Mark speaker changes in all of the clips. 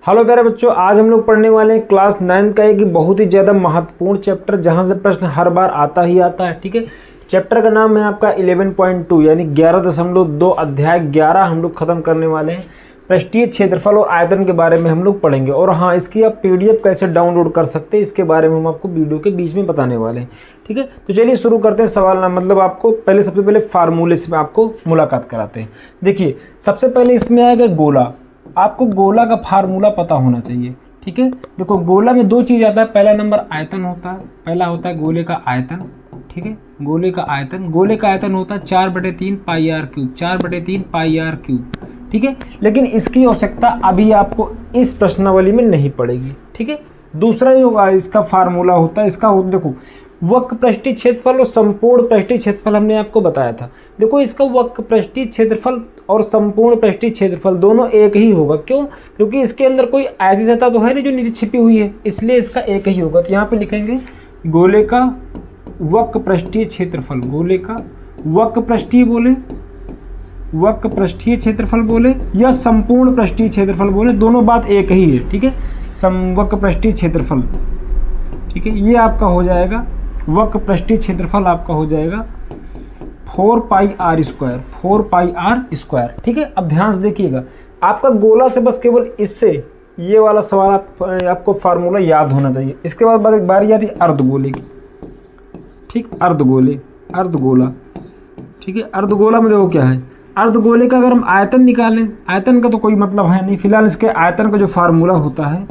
Speaker 1: Hello प्यारे बच्चों, आज हम लोग पढ़ने वाले हैं क्लास 9 का एक बहुत ही ज़्यादा महत्वपूर्ण चैप्टर जहां से प्रश्न हर बार आता ही आता है। ठीक है, चैप्टर का नाम है आपका 11.2 यानी 11.2 अध्याय 11 हम लोग खत्म करने वाले हैं। पृष्ठीय क्षेत्रफल और आयतन के बारे में हम लोग पढ़ेंगे और हाँ, इसकी आप पीडीएफ कैसे डाउनलोड कर सकते हैं इसके बारे में हम आपको वीडियो के बीच में बताने वाले हैं। ठीक है, तो चलिए शुरू करते हैं। सवाल मतलब आपको सबसे पहले फार्मूले से आपको मुलाकात कराते हैं। देखिए, सबसे पहले इसमें आएगा गोला। आपको गोला का फार्मूला पता होना चाहिए। ठीक है, देखो गोला में दो चीज़ आता है। पहला नंबर आयतन होता है, पहला होता है गोले का आयतन। ठीक है, गोले का आयतन होता है 4/3 pi r cube, 4/3 pi r cube. ठीक है, लेकिन इसकी आवश्यकता अभी आपको इस प्रश्नावली में नहीं पड़ेगी। ठीक है, दूसरा योगा इसका फार्मूला होता है, इसका देखो वक्र पृष्ठीय क्षेत्रफल और संपूर्ण पृष्ठीय क्षेत्रफल हमने आपको बताया था। देखो, इसका वक्र पृष्ठीय क्षेत्रफल और संपूर्ण पृष्ठीय क्षेत्रफल दोनों एक ही होगा। क्यों? क्योंकि इसके अंदर कोई ऐसी सतह तो है नहीं जो नीचे छिपी हुई है, इसलिए इसका एक ही होगा। तो यहाँ पे लिखेंगे गोले का वक्र पृष्ठीय क्षेत्रफल, गोले का वक्र पृष्ठीय बोले, वक्र पृष्ठीय क्षेत्रफल बोले या संपूर्ण पृष्ठीय क्षेत्रफल बोले, दोनों बात एक ही है। ठीक है, वक्र पृष्ठीय क्षेत्रफल। ठीक है, ये आपका हो जाएगा वक्र पृष्ठीय क्षेत्रफल, आपका हो जाएगा 4 pi r square, 4 pi r square. ठीक है, अब ध्यान से देखिएगा, आपका गोला से बस केवल इससे ये वाला सवाल आपको फार्मूला याद होना चाहिए। इसके बाद एक बारी आती है अर्धगोले की। ठीक, अर्धगोला। ठीक है, अर्धगोला में देखो क्या है, अर्धगोले का अगर हम आयतन निकालें, आयतन का तो कोई मतलब है नहीं फिलहाल। इसके आयतन का जो फार्मूला होता है,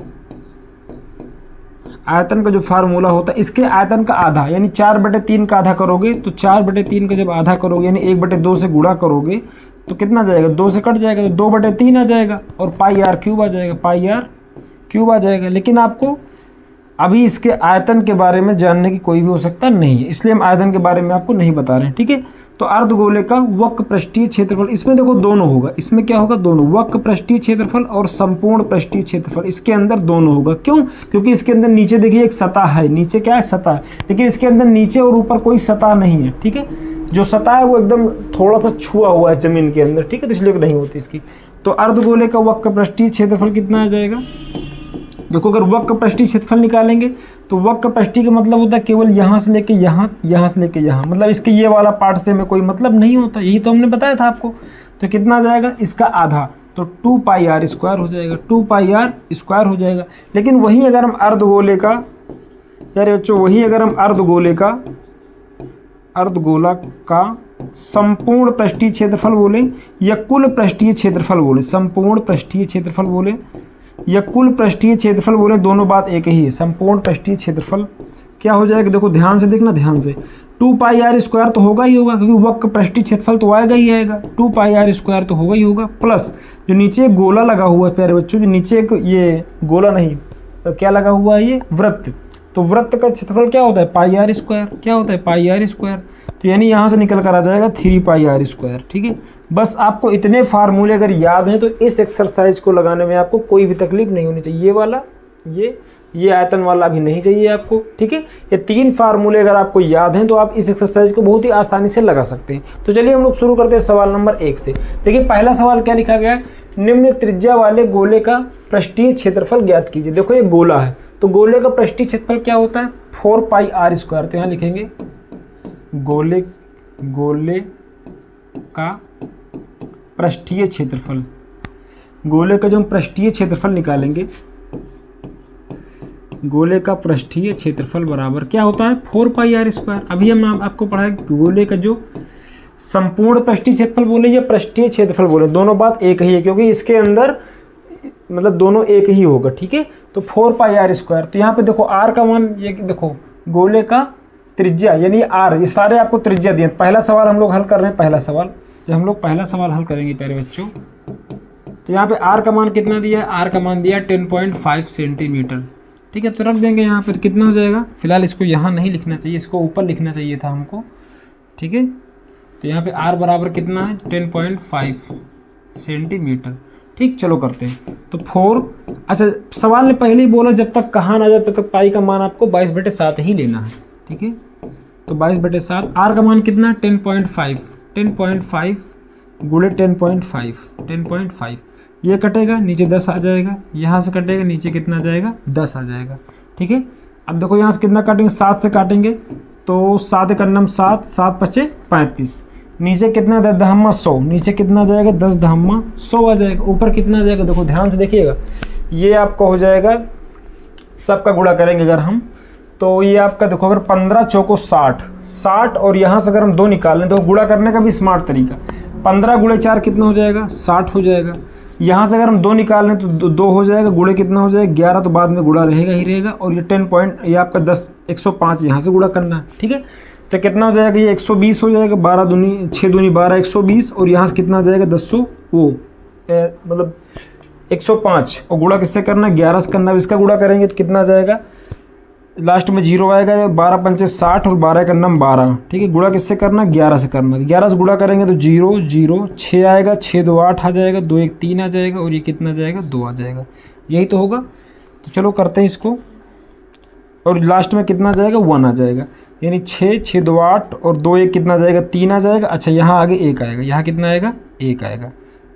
Speaker 1: इसके आयतन का आधा यानी 4/3 का आधा करोगे तो 4/3 का जब आधा करोगे यानी 1/2 से गुणा करोगे तो कितना जाएगा, 2 से कट जाएगा तो 2/3 आ जाएगा और पाई आर क्यूब आ जाएगा, पाई आर क्यूब आ जाएगा। लेकिन आपको अभी इसके आयतन के बारे में जानने की कोई भी आवश्यकता नहीं है, इसलिए हम आयतन के बारे में आपको नहीं बता रहे हैं। ठीक है, तो अर्धगोले का वक्र पृष्ठीय क्षेत्रफल, इसमें देखो दोनों होगा। इसमें क्या होगा, दोनों, वक्र पृष्ठीय क्षेत्रफल और संपूर्ण पृष्ठीय क्षेत्रफल, इसके अंदर दोनों होगा। क्यों? क्योंकि इसके अंदर नीचे देखिए एक सतह है, नीचे क्या है, सतह, लेकिन इसके अंदर नीचे और ऊपर कोई सतह नहीं है। ठीक है, जो सतह है वो एकदम थोड़ा सा छुआ हुआ है जमीन के अंदर। ठीक है, तो इसलिए नहीं होती इसकी। तो अर्धगोले का वक्र पृष्ठीय क्षेत्रफल कितना आ जाएगा, देखो अगर वक्र पृष्ठीय क्षेत्रफल निकालेंगे तो वक्र पृष्ठीय का मतलब होता है केवल यहाँ से लेके यहाँ, यहाँ से लेके यहाँ, मतलब इसके ये वाला पार्ट से में कोई मतलब नहीं होता। यही तो हमने बताया था आपको। तो कितना आ जाएगा, इसका आधा, तो 2 पाई आर स्क्वायर हो जाएगा, 2 पाई आर स्क्वायर हो जाएगा। लेकिन वही अगर हम अर्धगोले का, यार बच्चों, वही अगर हम अर्धगोला का संपूर्ण पृष्ठीय क्षेत्रफल बोले या कुल पृष्ठीय क्षेत्रफल बोले, संपूर्ण पृष्ठीय क्षेत्रफल बोले या कुल पृष्ठीय क्षेत्रफल बोले, दोनों बात एक ही है। संपूर्ण पृष्ठीय क्षेत्रफल क्या हो जाएगा, देखो ध्यान से देखना, ध्यान से, 2 पाई आर स्क्वायर तो होगा ही होगा क्योंकि वक्र पृष्ठीय क्षेत्रफल तो आएगा ही आएगा, 2 पाई आर स्क्वायर तो होगा ही होगा, प्लस जो नीचे गोला लगा हुआ है प्यारे बच्चों, जो नीचे एक ये गोला नहीं क्या लगा हुआ है, ये वृत्त, तो वृत्त का क्षेत्रफल क्या होता है, पाई आर स्क्वायर। क्या होता है, पाई आर स्क्वायर। तो यानी यहाँ से निकल कर आ जाएगा 3 पाई आर स्क्वायर। ठीक है, बस आपको इतने फार्मूले अगर याद हैं तो इस एक्सरसाइज को लगाने में आपको कोई भी तकलीफ नहीं होनी चाहिए। ये वाला, ये आयतन वाला भी नहीं चाहिए आपको। ठीक है, ये 3 फार्मूले अगर आपको याद हैं तो आप इस एक्सरसाइज को बहुत ही आसानी से लगा सकते हैं। तो चलिए हम लोग शुरू करते हैं सवाल नंबर 1 से। देखिए, पहला सवाल क्या लिखा गया है, निम्न त्रिज्या वाले गोले का पृष्ठीय क्षेत्रफल ज्ञात कीजिए। देखो ये गोला है, तो गोले का पृष्ठीय क्षेत्रफल क्या होता है, 4 पाई आर स्क्वायर। तो यहाँ लिखेंगे गोले का पृष्ठीय क्षेत्रफल, गोले का जो हम पृष्ठीय क्षेत्रफल निकालेंगे, गोले का पृष्ठीय क्षेत्रफल बराबर क्या होता है, 4 पाई आर स्क्वायर। अभी हम आपको पढ़ा है गोले का जो संपूर्ण पृष्ठीय क्षेत्रफल बोले या पृष्ठीय क्षेत्रफल बोले, दोनों बात एक ही है क्योंकि इसके अंदर मतलब दोनों एक ही होगा। ठीक है, तो 4 पाई आर स्क्वायर। तो यहाँ पे देखो आर का मान, ये देखो गोले का त्रिज्या यानी आर, ये सारे आपको त्रिज्या दिए। पहला सवाल हम लोग हल कर रहे हैं, पहला सवाल जब हम लोग पहला सवाल हल करेंगे प्यारे बच्चों, तो यहाँ पे आर का मान कितना दिया है, आर का मान दिया 10.5 सेंटीमीटर। ठीक है, तो रख देंगे यहाँ पे, तो कितना हो जाएगा, फिलहाल इसको यहाँ नहीं लिखना चाहिए, इसको ऊपर लिखना चाहिए था हमको। ठीक है, तो यहाँ पे आर बराबर कितना है, 10.5 सेंटीमीटर। ठीक, चलो करते हैं। तो 4, अच्छा सवाल ने पहले ही बोला जब तक कहाँ ना जाए तब तक पाई का मान आपको 22/7 ही लेना है। ठीक है, तो 22/7, आर का मान कितना है, 10.5 गुणे 10.5 ये कटेगा नीचे 10 आ जाएगा, यहाँ से कटेगा नीचे कितना आ जाएगा 10 आ जाएगा। ठीक है, अब देखो यहाँ से कितना काटेंगे 7 से काटेंगे तो 7 एक अन्नम 7, 7 पचे 35, नीचे कितना 10 दहम्मा 100, नीचे कितना आ जाएगा 10 दहम्मा 100 आ जाएगा, ऊपर कितना आ जाएगा देखो ध्यान से देखिएगा, ये आपका हो जाएगा सबका गुणा करेंगे अगर हम तो ये आपका देखो अगर 15 चौको 60, 60 और यहाँ से अगर हम 2 निकाल लें तो गुणा करने का भी स्मार्ट तरीका, 15 गुणे 4 कितना हो जाएगा 60 हो जाएगा, यहाँ से अगर हम 2 निकाल लें तो 2 हो जाएगा, गुणे कितना हो जाएगा 11, तो बाद में गुणा रहेगा ही रहेगा, और ये 10 पॉइंट ये आपका 10 105 यहाँ से गुणा करना है। ठीक है, तो कितना हो जाएगा ये 120 हो जाएगा, 12 दूनी 6 दूनी 12 120, और यहाँ से कितना आ जाएगा 10 मतलब 105, और गुणा किससे करना है 11 से करना है, इसका गुणा करेंगे तो कितना आ जाएगा लास्ट में 0 आएगा, 12 पंचे 60 और 12 का नम 12। ठीक है, गुणा किससे करना 11 से करना, 11 से गुणा करेंगे तो 0 0 6 आएगा, 6 2 8 आ जाएगा, 2 1 3 आ जाएगा, और ये कितना आ जाएगा 2 आ जाएगा, यही तो होगा। तो चलो करते हैं इसको, और लास्ट में कितना आ जाएगा 1 आ जाएगा, यानी 6 6 2 8 और 2 1 कितना आ जाएगा 3 आ जाएगा। अच्छा यहाँ आगे 1 आएगा, यहाँ कितना आएगा 1 आएगा।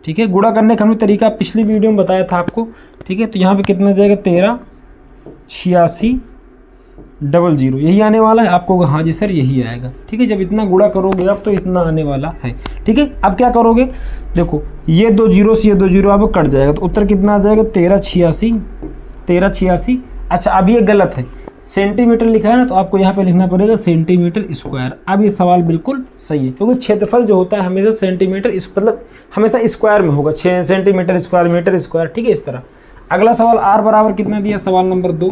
Speaker 1: ठीक है, गुणा करने का हमने तरीका पिछली वीडियो में बताया था आपको। ठीक है, तो यहाँ पे कितना आ जाएगा 13 86 00, यही आने वाला है आपको। हाँ जी सर यही आएगा। ठीक है, जब इतना गुणा करोगे आप तो इतना आने वाला है। ठीक है, अब क्या करोगे देखो ये 2 0 से ये 2 0 आपको कट जाएगा, तो उत्तर कितना आ जाएगा 13 86। अच्छा अब ये गलत है, सेंटीमीटर लिखा है ना, तो आपको यहाँ पे लिखना पड़ेगा सेंटीमीटर स्क्वायर। अब ये सवाल बिल्कुल सही है, क्योंकि क्षेत्रफल जो होता है हमेशा सेंटीमीटर मतलब हमेशा स्क्वायर में होगा, 6 सेंटीमीटर स्क्वायर मीटर स्क्वायर। ठीक है, इस तरह। अगला सवाल आर बराबर कितना दिया, सवाल नंबर 2,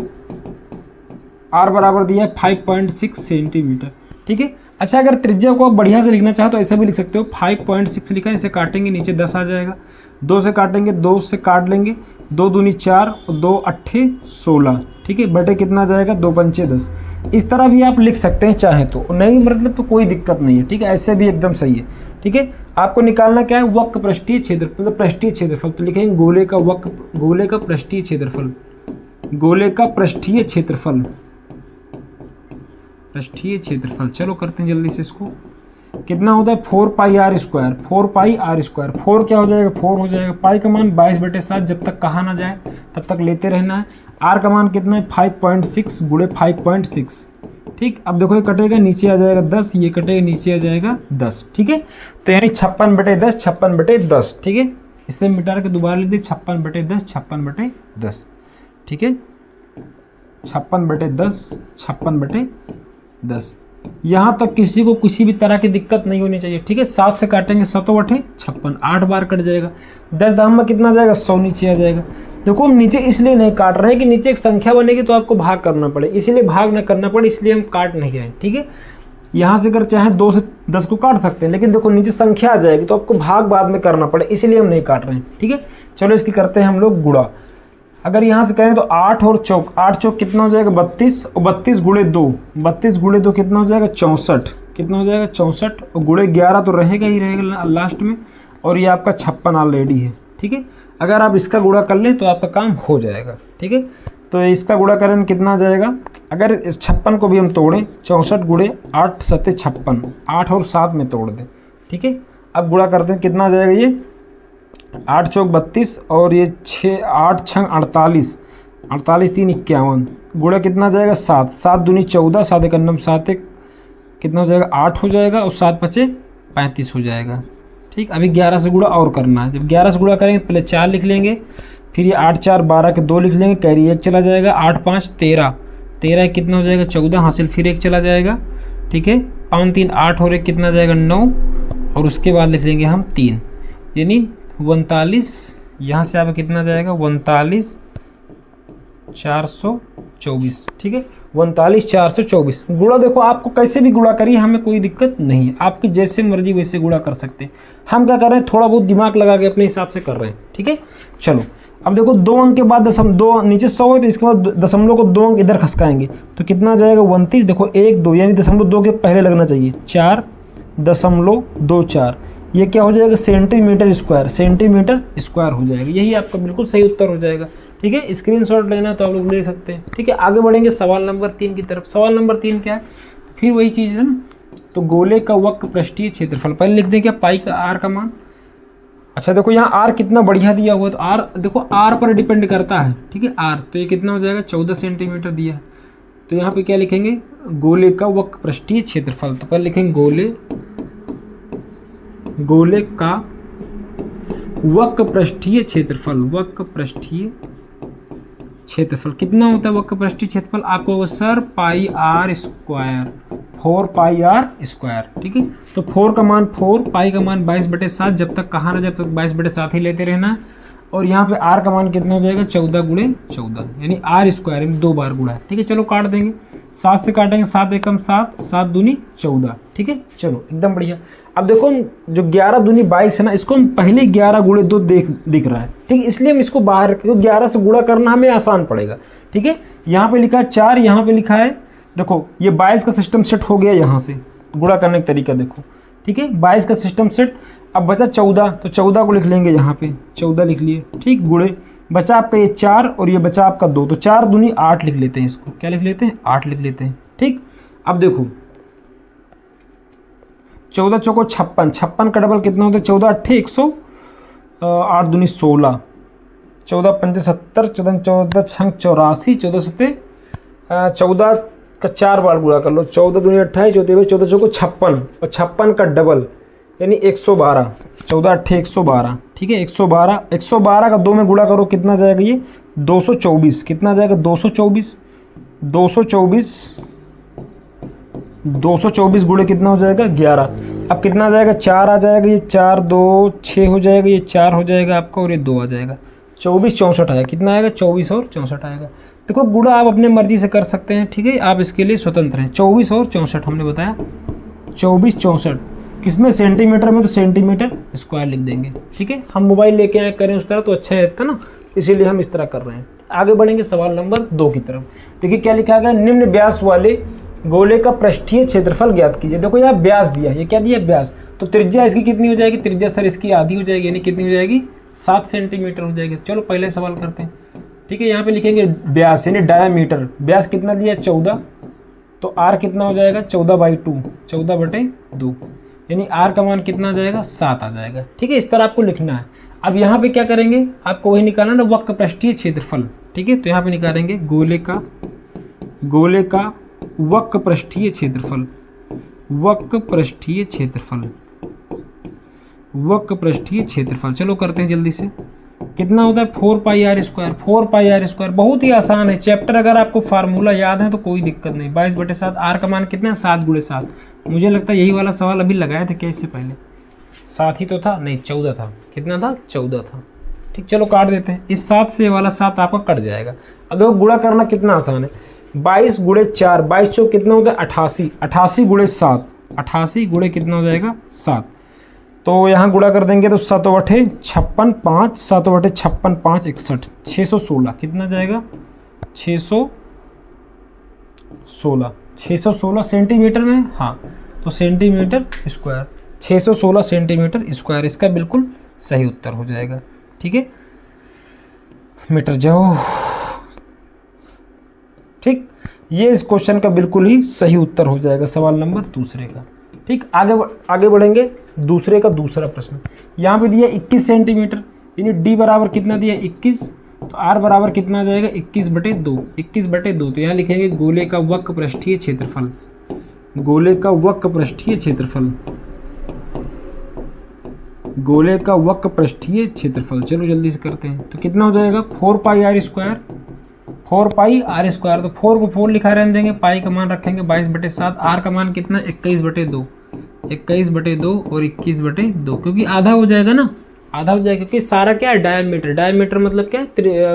Speaker 1: आर बराबर दिया 5.6 सेंटीमीटर। ठीक है, अच्छा अगर त्रिज्या को आप बढ़िया से लिखना चाहो तो ऐसा भी लिख सकते हो, 5.6 लिखा है, इसे काटेंगे नीचे 10 आ जाएगा, 2 से काटेंगे 2 से काट लेंगे, 2 दूनी 4 और 2 8 16। ठीक है, बटे कितना आ जाएगा 2 पंचे 10। इस तरह भी आप लिख सकते हैं चाहे तो, नहीं मतलब तो कोई दिक्कत नहीं है। ठीक है, ऐसे भी एकदम सही है। ठीक है, आपको निकालना क्या है वक्र पृष्ठीय क्षेत्रफल, मतलब पृष्ठीय क्षेत्रफल, तो लिखेंगे गोले का पृष्ठीय क्षेत्रफल, गोले का पृष्ठीय क्षेत्रफल, पृष्ठीय क्षेत्रफल। चलो करते हैं जल्दी से इसको, कितना होता है 4 pi r square, 4 pi r square. 4 क्या हो जाएगा 4 हो जाएगा, पाई का मान 22/7, जब तक कहा ना जाए तब तक लेते रहना है। आर का मान कितना है 5.6 गुणे 5.6। ठीक, अब देखो ये कटेगा नीचे आ जाएगा 10, ये कटेगा नीचे आ जाएगा 10। ठीक है, तो यानी 56/10 56/10। ठीक है, इससे मिटा के दोबारा लिख दे 56/10 56/10। ठीक है, 56/10 56/10। यहाँ तक किसी को किसी भी तरह की दिक्कत नहीं होनी चाहिए। ठीक है, 7 से काटेंगे 7/56, 8 बार कट जाएगा, 10 दाम में कितना आ जाएगा 100 नीचे आ जाएगा। देखो हम नीचे इसलिए नहीं काट रहे हैं कि नीचे एक संख्या बनेगी तो आपको भाग करना पड़े, इसलिए भाग ना करना पड़े, इसलिए हम काट नहीं रहे हैं। ठीक है, यहाँ से अगर चाहे 2 से 10 को काट सकते हैं, लेकिन देखो नीचे संख्या आ जाएगी तो आपको भाग बाद में करना पड़े, इसलिए हम नहीं काट रहे हैं। ठीक है, चलो इसकी करते हैं हम लोग गुणा। अगर यहाँ से करें तो 8 और चौक, 8 चौक कितना हो जाएगा 32, और 32 गुणे 2, 32 गुणे 2 कितना हो जाएगा 64, कितना हो जाएगा 64, और गुणे 11 तो रहेगा ही रहेगा लास्ट में, और ये आपका 56 ऑलरेडी है। ठीक है, अगर आप इसका गुणा कर लें तो आपका काम हो जाएगा। ठीक है, तो इसका गुणा करें तो कितना आ जाएगा, अगर इस 56 को भी हम तोड़ें 64 गुणे 8 7 56, 8 और 7 में तोड़ दें। ठीक है, अब गुणा करते हैं कितना आ जाएगा ये 8 चौक 32 और ये 6 8 6 48, 48 3 51, गुणा कितना आ जाएगा 7, 7 दूनी 14, 7 एक अन्नम 7 एक कितना हो जाएगा 8 हो जाएगा, और 7 पचे 35 हो जाएगा। ठीक, अभी 11 से गुणा और करना है, जब 11 से गुणा करेंगे तो पहले 4 लिख लेंगे, फिर ये 8 4 12 के 2 लिख लेंगे, कैरी 1 चला जाएगा, 8 5 13, 13 कितना हो जाएगा 14 हासिल, फिर 1 चला जाएगा। ठीक है, 5 3 8 और 1 कितना जाएगा 9, और उसके बाद लिख लेंगे हम 3, यानी 39, यहाँ से आप कितना जाएगा 39 424। ठीक है, 39 424 गुणा। देखो आपको कैसे भी गुणा करिए, हमें कोई दिक्कत नहीं है, आपकी जैसे मर्जी वैसे गुणा कर सकते हैं। हम क्या कर रहे हैं थोड़ा बहुत दिमाग लगा के अपने हिसाब से कर रहे हैं। ठीक है, चलो अब देखो 2 अंक के बाद 2 नीचे 100 है तो इसके बाद दशमलव को 2 अंक इधर खसकाएंगे तो कितना आ जाएगा 29। देखो 1 2 यानी 0.2 के पहले लगना चाहिए, 4.24, ये क्या हो जाएगा सेंटीमीटर स्क्वायर हो जाएगा। यही आपका बिल्कुल सही उत्तर हो जाएगा। ठीक है, स्क्रीनशॉट लेना तो आप लोग ले सकते हैं। ठीक है, आगे बढ़ेंगे सवाल नंबर 3 की तरफ। सवाल नंबर 3 क्या है, फिर वही चीज़ है ना, तो गोले का वक्र पृष्ठीय क्षेत्रफल, पहले लिख दें क्या पाई का आर का मान, अच्छा देखो यहाँ आर कितना बढ़िया दिया हुआ है, तो आर देखो आर पर डिपेंड करता है, ठीक है आर, तो ये कितना हो जाएगा 14 सेंटीमीटर दिया है। तो यहाँ पे क्या लिखेंगे, गोले का वक्र पृष्ठीय क्षेत्रफल, तो पहले लिखेंगे गोले का वक्र पृष्ठीय क्षेत्रफल, वक्र पृष्ठीय क्षेत्रफल कितना होता है वक्र पृष्ठीय क्षेत्रफल, आपको sir pi r square, 4 pi r square, ठीक है। तो 4 का मान 4, पाई का मान 22/7, जब तक कहाँ ना जब तक 22/7 ही लेते रहना है। और यहाँ पे आर का मान कितना हो जाएगा 14 × 14, यानी आर स्क्वायर में 2 बार गुणा है, ठीक है। चलो काट देंगे, 7 से काटेंगे, 7 एकम 7, 7 दूनी 14, ठीक है। चलो एकदम बढ़िया। अब देखो जो 11 दूनी 22 है ना, इसको हम पहले 11 × 2 दिख रहा है, ठीक है, इसलिए हम इसको बाहर रखें, 11 से गुणा करना हमें आसान पड़ेगा, ठीक है। यहाँ पे लिखा है 4, यहाँ पे लिखा है, देखो ये 22 का सिस्टम सेट हो गया, यहाँ से गुणा करने का तरीका देखो, ठीक है, 22 का सिस्टम सेट। अब बचा 14, तो 14 को लिख लेंगे, यहाँ पे 14 लिख लिए, ठीक, गुणे बचा आपका ये 4 और ये बचा आपका 2, तो 4 दूनी 8 लिख लेते हैं, इसको क्या लिख लेते हैं 8 लिख लेते हैं, ठीक। अब देखो 14 चौको 56, 56 का डबल कितना होता है 14 8 100, 8 दूनी 16, 14 पंजे 70, 14 14 छंग 84, 14 सत्ते 14 का 4 बार गुणा कर लो, 14 दूनी 28, 14 चौको 56 और 56 का डबल यानी 112, 14 8 112, ठीक है। 112 का 2 में गुणा करो, कितना जाएगा ये 224, कितना जाएगा 224 गुणे कितना हो जाएगा 11। अब कितना आ जाएगा 4 आ जाएगा, ये 4 2 6 हो जाएगा, ये 4 हो जाएगा आपका और ये 2 आ जाएगा, 24 64 आएगा, कितना आएगा 24 और 64 आएगा। देखो गुणा आप अपने मर्जी से कर सकते हैं, ठीक है, आप इसके लिए स्वतंत्र हैं। 24 और 64 हमने बताया, 24 64 किसमें सेंटीमीटर में, तो सेंटीमीटर स्क्वायर लिख देंगे, ठीक है। हम मोबाइल लेके आए करें उस तरह तो अच्छा रहता ना, इसीलिए हम इस तरह कर रहे हैं। आगे बढ़ेंगे सवाल नंबर 2 की तरफ। देखिए क्या लिखा गया, निम्न व्यास वाले गोले का पृष्ठीय क्षेत्रफल ज्ञात कीजिए। देखो यहाँ व्यास दिया, ये क्या दिया व्यास, तो त्रिज्या इसकी कितनी हो जाएगी, त्रिज्या सर इसकी आधी हो जाएगी, यानी कितनी हो जाएगी 7 सेंटीमीटर हो जाएगी। चलो पहले सवाल करते हैं, ठीक है। यहाँ पे लिखेंगे व्यास यानी डायामीटर, व्यास कितना दिया 14, तो आर कितना हो जाएगा 14/2, 14/2, यानी आर का मान कितना आ जाएगा 7 आ जाएगा, ठीक है। इस तरह आपको लिखना है। अब यहाँ पे क्या करेंगे, आपको वही निकालना ना वक्र पृष्ठीय क्षेत्रफल, ठीक है। तो यहाँ पे निकालेंगे गोले का वक्र पृष्ठीय क्षेत्रफल, वक्र पृष्ठीय क्षेत्रफल। चलो करते हैं जल्दी से, कितना होता है 4 pi r square, 4 pi r square बहुत ही आसान है चैप्टर, अगर आपको फार्मूला याद है तो कोई दिक्कत नहीं। 22/7, आर का मान कितना है 7 × 7, मुझे लगता है यही वाला सवाल अभी लगाया था क्या इससे पहले, 7 ही तो था, नहीं 14 था, कितना था 14 था, ठीक। चलो काट देते हैं, इस 7 से वाला 7 आपका कट जाएगा। अब देखो गुणा करना कितना आसान है, 22 × 4, 22 चौक कितना होता है 88, 88 × 7, 88 गुणे कितना हो जाएगा 7, तो यहाँ गुणा कर देंगे तो 7 बटे 56 5, 7 बटे 56 5 61, 616 कितना जाएगा 616 सेंटीमीटर में, हाँ तो सेंटीमीटर स्क्वायर, 616 सेंटीमीटर स्क्वायर इसका बिल्कुल सही उत्तर हो जाएगा, ठीक है। मीटर जाओ, ठीक, ये इस क्वेश्चन का बिल्कुल ही सही उत्तर हो जाएगा सवाल नंबर 2 का, ठीक। आगे बढ़ेंगे, दूसरे का दूसरा प्रश्न। यहाँ पे दिया 21 सेंटीमीटर, यानी डी बराबर कितना दिया 21, तो आर बराबर कितना आ जाएगा 21/2, 21/2। तो यहाँ लिखेंगे गोले का वक्र पृष्ठीय क्षेत्रफल, गोले का वक्र पृष्ठीय क्षेत्रफल, गोले का वक्र पृष्ठीय क्षेत्रफल। चलो जल्दी से करते हैं, तो कितना हो जाएगा 4 pi r square, 4 pi r square, तो 4 को 4 लिखा रहने देंगे, पाई का मान रखेंगे 22/7, आर का मान कितना 21/2, 21/2 और 21/2, क्योंकि आधा हो जाएगा ना, आधा हो जाएगा, क्योंकि सारा क्या है डायमीटर, डायमीटर मतलब क्या है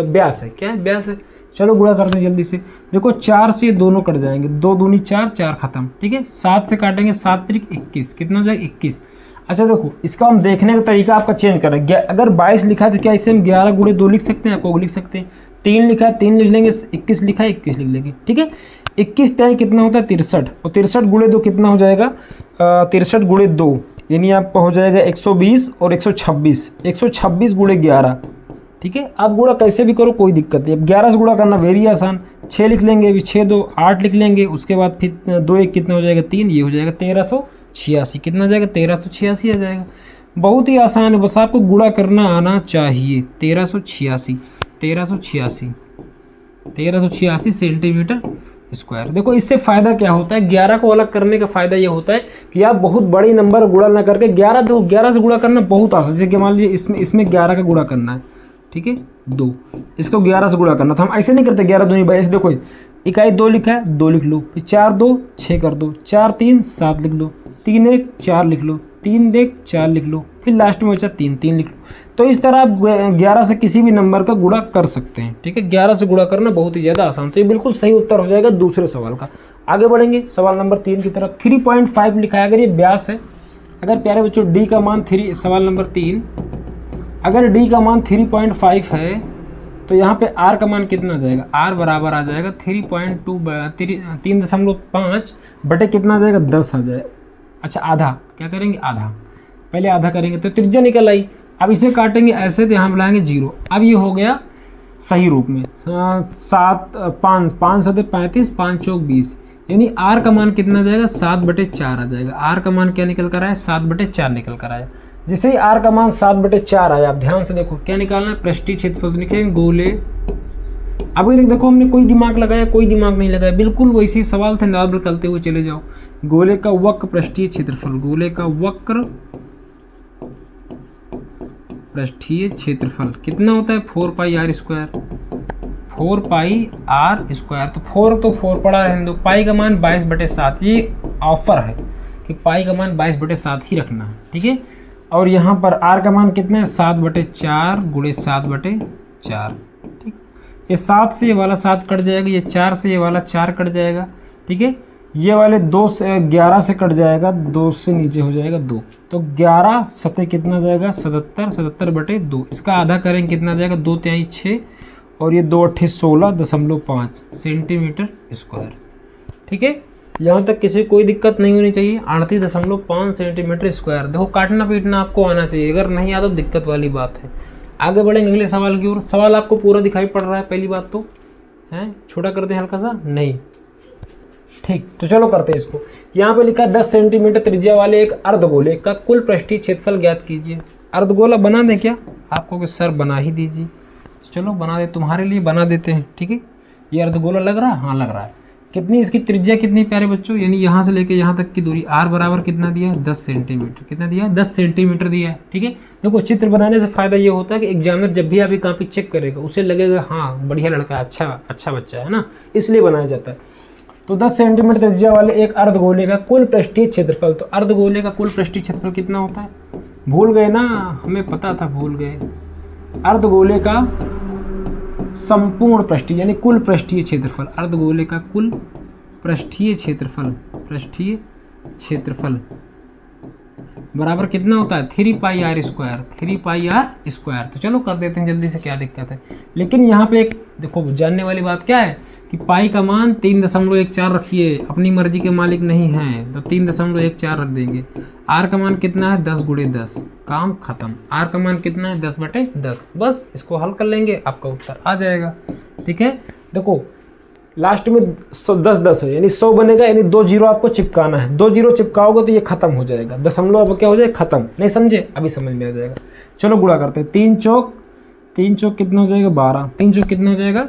Speaker 1: व्यास है, क्या है व्यास है। चलो गुणा करते हैं जल्दी से, देखो 4 से दोनों कट जाएंगे, 2 दूनी 4, 4 खत्म, ठीक है। 7 से काटेंगे, 7 त्रिक 21, कितना हो जाएगा 21। अच्छा देखो इसका हम देखने का तरीका आपका चेंज करें, अगर 22 लिखा है तो क्या इसे हम 11 × 2 लिख सकते हैं, आपको लिख सकते हैं। 3 लिखा है 3 लिख लेंगे, 21 लिखा है 21 लिख लेंगे, ठीक है। 21 तय कितना होता है 63, और 63 × 2 कितना हो जाएगा 63 × 2 यानी आपका हो जाएगा 120 और 126, 126 × 11, ठीक है। आप गुणा कैसे भी करो कोई दिक्कत नहीं, अब 11 से गुणा करना वेरी आसान, 6 लिख लेंगे, अभी 6 2 8 लिख लेंगे, उसके बाद फिर 2 1 कितना हो जाएगा 3, ये हो जाएगा 1386, कितना आ जाएगा 1386 आ जाएगा। बहुत ही आसान है, बस आपको गुणा करना आना चाहिए। 1386 सेंटीमीटर स्क्वायर। देखो इससे फ़ायदा क्या होता है, 11 को अलग करने का फ़ायदा ये होता है कि आप बहुत बड़ी नंबर गुणा ना करके 11 से गुणा करना बहुत आसान। जैसे कि मान लीजिए इसमें 11 का गुणा करना है, ठीक है 2, इसको 11 से गुणा करना था। हम ऐसे नहीं करते 11 दूनी 22। देखो इकाई 2 लिखा है, 2 लिख लो, फिर 4 2 6 कर दो, 4 3 7 लिख लो, 3 1 4 लिख लो, 3 1 4 लिख लो, फिर लास्ट में बचा 3 3 लिख लो। तो इस तरह आप 11 से किसी भी नंबर का गुणा कर सकते हैं, ठीक है। 11 से गुणा करना बहुत ही ज़्यादा आसान। तो ये बिल्कुल सही उत्तर हो जाएगा दूसरे सवाल का। आगे बढ़ेंगे सवाल नंबर 3 की तरफ। 3.5 लिखा है, अगर ये व्यास है, अगर प्यारे बच्चों डी का मान 3, सवाल नंबर 3, अगर डी का मान 3.5 है तो यहाँ पे आर का मान कितना आ जाएगा, आर बराबर आ जाएगा 3.5 बटे कितना आ जाएगा, 10 आ जाएगा। अच्छा आधा क्या करेंगे, आधा पहले आधा करेंगे तो त्रिज्या निकल आई। अब इसे काटेंगे ऐसे तो यहाँ बुलाएंगे 0। अब ये हो गया सही रूप में 7 5 5 7 35 5 चौक 20, यानी आर का मान कितना आ जाएगा, 7/4 आ जाएगा। आर का मान क्या निकल कर आया, 7/4 निकल कर आया। जैसे ही आर का मान 7/4 आया, आप ध्यान से देखो क्या निकालना है, पृष्ठीय क्षेत्रफल लिखेंगे गोले। अभी देखो हमने कोई दिमाग लगाया, कोई दिमाग नहीं लगाया, बिल्कुल वैसे ही सवाल थे, नॉर्मल करते हुए चले जाओ। गोले का वक्र पृष्ठीय क्षेत्रफल, गोले का वक्र पृष्ठीय क्षेत्रफल कितना होता है, 4πr²। 4πr², तो 4 पड़ा रहने दो। पाई का मान 22/7, ये ऑफर है कि पाई का मान 22/7 ही रखना है, ठीक है। और यहाँ पर आर का मान कितना है, 7/4 गुणे 7/4, ठीक। ये 7 से ये वाला 7 कट जाएगा, ये 4 से ये वाला 4 कट जाएगा, ठीक है। ये वाले 2 से 11 से कट जाएगा, 2 से नीचे हो जाएगा 2, तो 11 सतह कितना जाएगा, 77, 77/2। इसका आधा करेंगे कितना जाएगा, 2 तिहाई 6 और ये 2 8 16.5 सेंटीमीटर स्क्वायर, ठीक है। यहाँ तक किसी कोई दिक्कत नहीं होनी चाहिए। 38.5 सेंटीमीटर स्क्वायर। देखो काटना पीटना आपको आना चाहिए, अगर नहीं आता तो दिक्कत वाली बात है। आगे बढ़ेंगे अगले सवाल की ओर। सवाल आपको पूरा दिखाई पड़ रहा है, पहली बात तो है, छोटा कर दें हल्का सा, नहीं ठीक। तो चलो करते हैं इसको। यहाँ पे लिखा 10 सेंटीमीटर त्रिज्या वाले एक अर्धगोले का कुल पृष्ठीय क्षेत्रफल ज्ञात कीजिए। अर्धगोला बना दें क्या, आपको कि सर बना ही दीजिए। चलो बना दे, तुम्हारे लिए बना देते हैं, ठीक है। ये अर्धगोला लग रहा है, हाँ लग रहा है। कितनी इसकी त्रिज्या कितनी प्यारे बच्चों, यानी यहाँ से लेके यहाँ तक की दूरी आर बराबर कितना दिया है, 10 सेंटीमीटर। कितना दिया है, 10 सेंटीमीटर दिया है, ठीक है। देखो चित्र बनाने से फायदा ये होता है कि एग्जामिनर जब भी आपकी कॉपी चेक करेगा उसे लगेगा हाँ बढ़िया लड़का, अच्छा बच्चा है ना, इसलिए बनाया जाता है। तो 10 सेंटीमीटर त्रिज्या वाले एक अर्धगोले का कुल पृष्ठीय क्षेत्रफल, तो अर्धगोले का कुल पृष्ठीय क्षेत्रफल कितना होता है, भूल गए ना, हमें पता था, भूल गए। अर्धगोले का संपूर्ण पृष्ठीय यानी कुल पृष्ठीय क्षेत्रफल, अर्धगोले का कुल पृष्ठीय क्षेत्रफल, पृष्ठीय क्षेत्रफल बराबर कितना होता है, 3πr², 3πr²। तो चलो कर देते हैं जल्दी से, क्या दिक्कत है। लेकिन यहाँ पे एक देखो जानने वाली बात क्या है कि पाई का मान 3.14 रखिए, अपनी मर्जी के मालिक नहीं हैं, तो 3.14 रख देंगे। आर का मान कितना है, 10 गुणे 10, काम खत्म। आर का मान कितना है, 10/10, बस इसको हल कर लेंगे, आपका उत्तर आ जाएगा, ठीक है। देखो लास्ट में 10 है, यानी 100 बनेगा, यानी 2 जीरो आपको चिपकाना है। 2 जीरो चिपकाओगे तो ये खत्म हो जाएगा, दशमलव अब क्या हो जाएगा, खत्म। नहीं समझे, अभी समझ में आ जाएगा। चलो गुणा करते हैं। 3 चौक कितना हो जाएगा, 12। 3 चौक कितना हो जाएगा,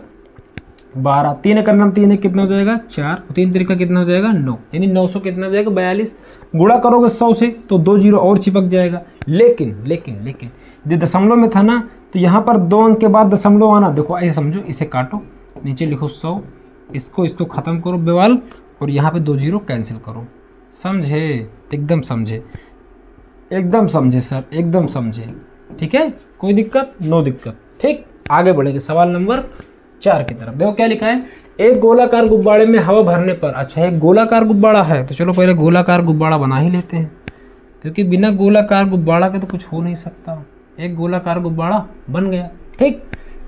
Speaker 1: 12। 3 का नाम 3 कितना हो जाएगा, 4। 3 3 का कितना हो जाएगा, 9, यानी 900 कितना हो जाएगा, 42। गुणा करोगे 100 से तो 2 जीरो और चिपक जाएगा। लेकिन ये दशमलव में था ना, तो यहाँ पर 2 अंक के बाद दशमलव आना। देखो ऐसे समझो, इसे काटो, नीचे लिखो 100, इसको खत्म करो बेवाल, और यहाँ पे 2 जीरो कैंसिल करो। समझे, एकदम समझे सर, एकदम समझे, ठीक है। कोई दिक्कत, नो दिक्कत, ठीक। आगे बढ़ेंगे सवाल नंबर 4 की तरफ। देखो क्या लिखा है, एक गोलाकार गुब्बारे में हवा भरने पर। अच्छा एक गोलाकार गुब्बारा है, तो चलो पहले गोलाकार गुब्बारा बना ही लेते हैं, क्योंकि बिना गोलाकार गुब्बारा के तो कुछ हो नहीं सकता। एक गोलाकार गुब्बारा बन गया, ठीक।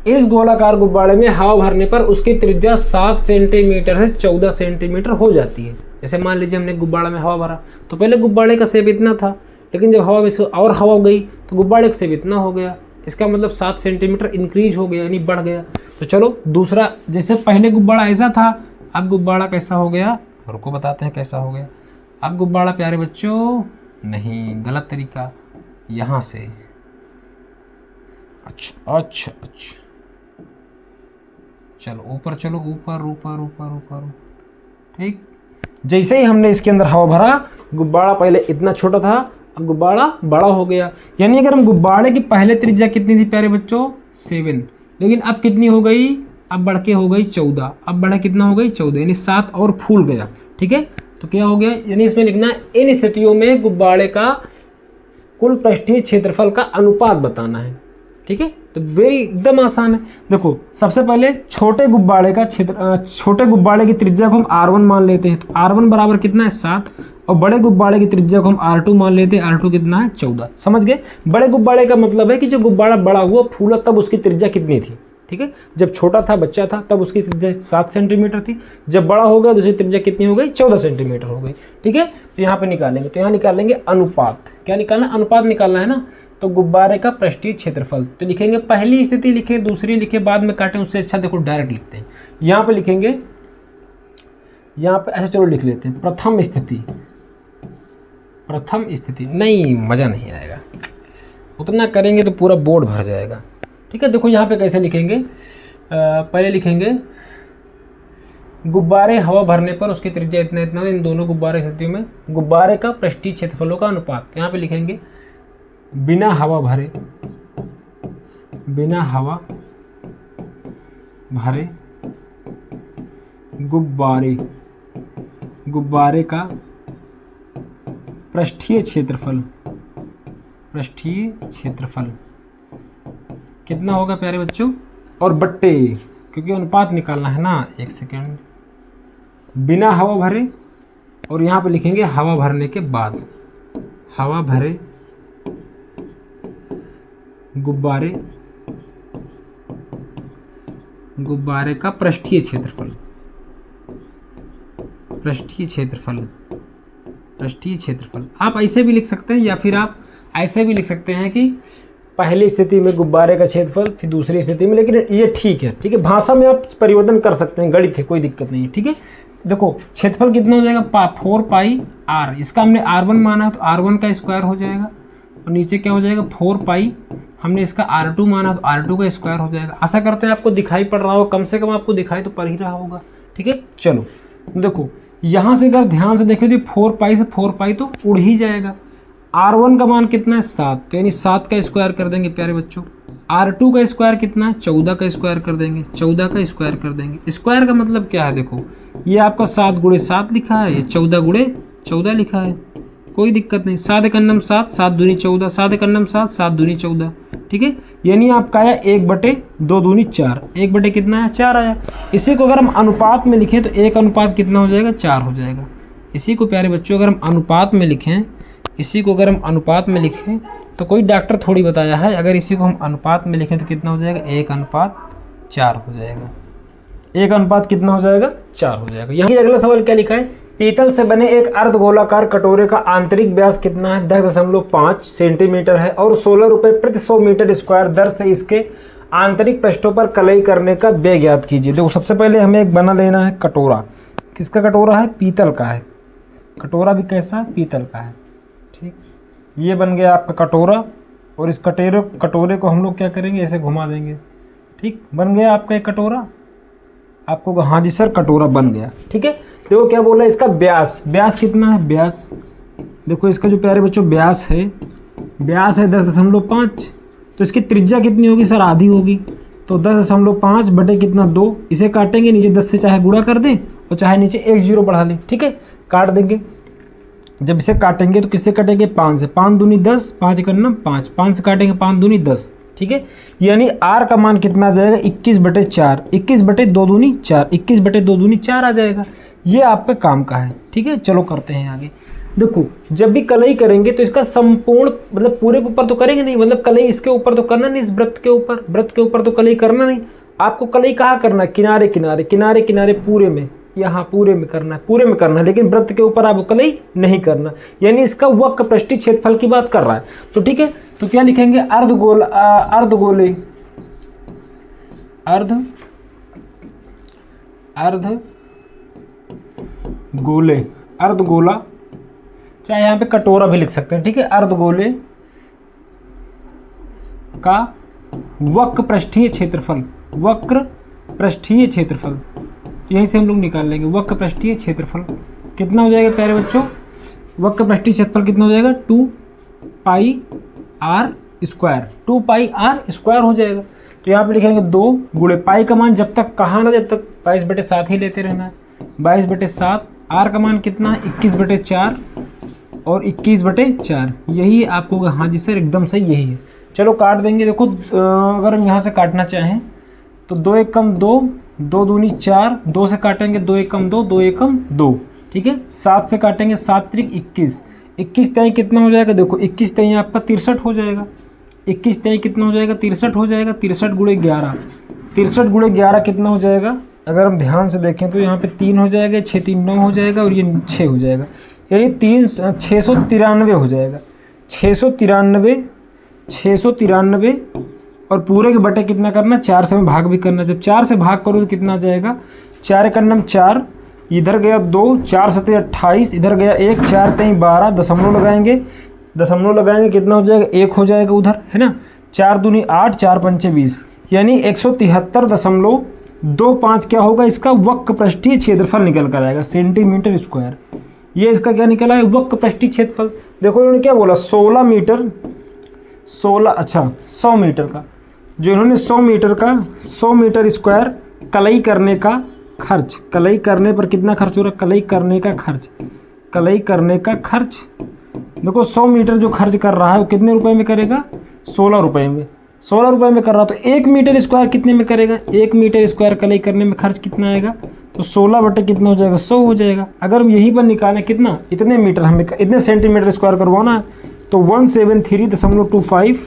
Speaker 1: इस गोलाकार गुब्बारे में हवा भरने पर उसकी त्रिज्या 7 सेंटीमीटर से 14 सेंटीमीटर हो जाती है। जैसे मान लीजिए हमने गुब्बारा में हवा भरा, तो पहले गुब्बारे का शेप इतना था, लेकिन जब हवा में और हवा गई तो गुब्बारे का शेप इतना हो गया। इसका मतलब 7 सेंटीमीटर इंक्रीज हो गया, यानी बढ़ गया। तो चलो दूसरा, जैसे पहले गुब्बारा ऐसा था, अब गुब्बारा कैसा हो गया, रुको बताते हैं कैसा हो गया। अब गुब्बारा प्यारे बच्चों, नहीं गलत तरीका, यहाँ से, अच्छा अच्छा अच्छा, चलो ऊपर चलो, ऊपर ऊपर ऊपर ऊपर, ठीक। जैसे ही हमने इसके अंदर हवा भरा, गुब्बारा पहले इतना छोटा था, अब गुब्बारा बड़ा हो गया। यानी अगर हम गुब्बारे की पहले त्रिज्या कितनी थी प्यारे बच्चों, 7, लेकिन अब कितनी हो गई, अब बढ़ के हो गई 14, अब बढ़ा कितना हो गई 14, यानी 7 और फूल गया, ठीक है। तो क्या हो गया, यानी इसमें लिखना है इन स्थितियों में गुब्बारे का कुल पृष्ठीय क्षेत्रफल का अनुपात बताना है, ठीक है। तो वेरी एकदम आसान है। देखो सबसे पहले छोटे गुब्बारे का क्षेत्र, छोटे गुब्बारे की त्रिज्या को हम R1 मान लेते हैं, तो R1 बराबर कितना है 7, और बड़े गुब्बारे की त्रिज्या को हम R2 मान लेते हैं, R2 कितना है 14। समझ गए। बड़े गुब्बारे का मतलब है कि जो गुब्बारा बड़ा हुआ फूला तब उसकी त्रिज्या कितनी थी, ठीक है। जब छोटा था बच्चा था तब उसकी त्रिज्या 7 सेंटीमीटर थी, जब बड़ा हो गया तो उसकी त्रिज्या कितनी हो गई, 14 सेंटीमीटर हो गई, ठीक है। तो यहाँ पे निकालेंगे, तो यहाँ निकालेंगे अनुपात, क्या निकालना, अनुपात निकालना है ना। तो गुब्बारे का पृष्ठीय क्षेत्रफल, तो लिखेंगे पहली स्थिति लिखे, दूसरी लिखे, बाद में काटें, उससे अच्छा देखो डायरेक्ट लिखते हैं। यहाँ पे लिखेंगे, यहाँ पे ऐसे चलो लिख लेते हैं, प्रथम स्थिति, प्रथम स्थिति, नहीं मज़ा नहीं आएगा, उतना करेंगे तो पूरा बोर्ड भर जाएगा, ठीक है। देखो यहाँ पे कैसे लिखेंगे, पहले लिखेंगे गुब्बारे हवा भरने पर उसकी त्रिज्या इतना इतना, इन दोनों गुब्बारे स्थितियों में गुब्बारे का पृष्ठीय क्षेत्रफलों का अनुपात। यहाँ पे लिखेंगे बिना हवा भरे, बिना हवा भरे गुब्बारे, गुब्बारे का पृष्ठीय क्षेत्रफल, पृष्ठीय क्षेत्रफल कितना होगा प्यारे बच्चों, और बट्टे, क्योंकि अनुपात निकालना है ना, एक सेकेंड, बिना हवा भरे, और यहाँ पे लिखेंगे हवा भरने के बाद, हवा भरे गुब्बारे, गुब्बारे का पृष्ठीय क्षेत्रफल, पृष्ठीय क्षेत्रफल, पृष्ठीय क्षेत्रफल। आप ऐसे भी लिख सकते हैं, या फिर आप ऐसे भी लिख सकते हैं कि पहली स्थिति में गुब्बारे का क्षेत्रफल, फिर दूसरी स्थिति में, लेकिन ये ठीक है, ठीक है। भाषा में आप परिवर्तन कर सकते हैं, गणित है, कोई दिक्कत नहीं है, ठीक है। देखो क्षेत्रफल कितना हो जाएगा, 4 पाई r, इसका हमने R1 माना तो R1 का स्क्वायर हो जाएगा, और नीचे क्या हो जाएगा 4 पाई, हमने इसका R2 माना तो R2 का स्क्वायर हो जाएगा। आशा करते हैं आपको दिखाई पड़ रहा हो, कम से कम आपको दिखाई तो पड़ ही रहा होगा, ठीक है। चलो देखो यहाँ से अगर ध्यान से देखो तो 4 पाई से 4 पाई तो उड़ ही जाएगा। R1 का मान कितना है 7, तो यानी 7 का स्क्वायर कर देंगे प्यारे बच्चों। R2 का स्क्वायर कितना है, 14 का स्क्वायर कर देंगे, 14 का स्क्वायर कर देंगे। स्क्वायर का मतलब क्या है, देखो ये आपका 7 गुणे 7 लिखा है, ये 14 गुणे 14 लिखा है, कोई दिक्कत नहीं। 7 एक अन्नम 7, 7 दूनी 14, 7 एक अन्नम 7, 7 दूनी 14, ठीक है। यानी आपका आया 1/2 दूनी 4, 1 कितना है 4 आया। इसी को अगर हम अनुपात में लिखें तो 1 अनुपात कितना हो जाएगा 4 हो जाएगा। इसी को प्यारे बच्चों अगर हम अनुपात में लिखें, इसी को अगर हम अनुपात में लिखें तो कोई डॉक्टर थोड़ी बताया है, अगर इसी को हम अनुपात में लिखें तो कितना हो जाएगा 1:4 हो जाएगा। 1 कितना हो जाएगा 4 हो जाएगा। यहाँ अगला सवाल क्या लिखा है, पीतल से बने एक अर्धगोलाकार कटोरे का आंतरिक व्यास कितना है, 10.5 सेंटीमीटर है और 16 रुपये प्रति 100 मीटर स्क्वायर दर से इसके आंतरिक पृष्ठों पर कलई करने का व्यय ज्ञात कीजिए। देखो सबसे पहले हमें एक बना लेना है कटोरा। किसका कटोरा है, पीतल का है। कटोरा भी कैसा है, पीतल का है, ठीक। ये बन गया आपका कटोरा, और इस कटोरे को हम लोग क्या करेंगे, ऐसे घुमा देंगे, ठीक। बन गया आपका एक कटोरा। आपको हाँ जी सर कटोरा बन गया, ठीक है। देखो क्या बोला, इसका व्यास, व्यास कितना है, व्यास देखो इसका जो प्यारे बच्चों व्यास है 10.5, तो इसकी त्रिज्या कितनी होगी सर, आधी होगी। तो 10.5 बटे कितना 2, इसे काटेंगे, नीचे 10 से चाहे गुणा कर दें और चाहे नीचे 1 0 बढ़ा लें, ठीक है। काट देंगे, जब इसे काटेंगे तो किससे कटेंगे 5 से, 5 दूनी 10, 5 एक अन्ना 5, 5 से काटेंगे 5 दूनी 10, ठीक है। यानी r का मान कितना आ जाएगा 21/4, 21/2 दूनी 4, 21/2 दूनी 4 आ जाएगा। ये आपके काम का है, ठीक है। चलो करते हैं आगे। देखो जब भी कलई करेंगे तो इसका संपूर्ण मतलब पूरे के ऊपर तो करेंगे नहीं, मतलब कलई इसके ऊपर तो करना नहीं, इस व्रत के ऊपर तो कलई करना नहीं। आपको कलई कहाँ करना है, किनारे किनारे किनारे किनारे पूरे में, यहाँ पूरे में करना है, पूरे में करना है, लेकिन वृत्त के ऊपर आपको कलई नहीं करना। यानी इसका वक्र पृष्ठीय क्षेत्रफल की बात कर रहा है, तो ठीक है। तो क्या लिखेंगे, अर्धगोले, चाहे यहाँ पे कटोरा भी लिख सकते हैं, ठीक है। अर्धगोले, अर्धगोले, अर्धगोले, अर्धगोले, अर्धगोले, अर्धगोले, अर्धगोला, चाहे यहाँ पे कटोरा भी लिख सकते हैं, ठीक है। अर्धगोले, अर्धगोले, अर्धगोले, अर्धगोले, अर्धगोले, अर्धगोले, अर्धगोले, का वक्र पृष्ठीय क्षेत्रफल, वक्र पृष्ठीय क्षेत्रफल, तो यहीं से हम लोग निकाल लेंगे वक्र पृष्ठीय क्षेत्रफल कितना हो जाएगा प्यारे बच्चों, वक्र पृष्ठीय क्षेत्रफल कितना हो जाएगा 2 pi r square, 2 pi r square हो जाएगा। तो यहाँ पे लिखेंगे 2 गुणे पाई का मान जब तक कहाँ ना, जब तक 22/7 ही लेते रहना है, 22/7, आर का मान कितना है 21/4 और 21/4, यही आपको, हाँ जी सर एकदम सही यही है। चलो काट देंगे, देखो अगर हम यहाँ से काटना चाहें तो 2 एकम 2, 2 दूनी 4, 2 से काटेंगे 2 एकम 2, 2 एकम 2, ठीक है। 7 से काटेंगे 7 त्रिक 21, 21 तेई कितना हो जाएगा, देखो 21 तेई आपका 63 हो जाएगा, 21 तेई कितना हो जाएगा 63 हो जाएगा, 63 गुणे 11, 63 गुणे 11 कितना हो जाएगा, अगर हम ध्यान से देखें तो यहाँ पे 3 हो जाएगा, 6 3 9 हो जाएगा और ये 6 हो जाएगा, यानी 693 हो जाएगा, 693 और पूरे के बटे कितना करना, 4 से में भाग भी करना। जब 4 से भाग करो तो कितना आ जाएगा, 4 एकम 4, इधर गया 2, 4 सते 28, इधर गया 1, 4 तेई 12, दशमलव लगाएंगे, कितना हो जाएगा 1 हो जाएगा उधर, है ना। 4 दूनी 8, 4 पंचे 20, यानी 173.25 क्या होगा, इसका वक्र पृष्ठीय क्षेत्रफल निकल कर आएगा सेंटीमीटर स्क्वायर। ये इसका क्या निकला है, वक्र पृष्ठीय क्षेत्रफल। देखो इन्होंने क्या बोला 100 मीटर का, जो इन्होंने 100 मीटर स्क्वायर कलई करने का खर्च, कलई करने पर कितना खर्च हो रहा है, कलई करने का खर्च, देखो 100 मीटर जो खर्च कर रहा है वो कितने रुपए में करेगा, 16 रुपए में, 16 रुपए में कर रहा, तो 1 मीटर स्क्वायर कितने में करेगा, 1 मीटर स्क्वायर कलई करने में खर्च कितना आएगा, तो 16 बटे कितना हो जाएगा 100 हो जाएगा। अगर हम यही पर निकालें कितना, इतने मीटर हमें इतने सेंटीमीटर स्क्वायर करवाना है तो 173.25,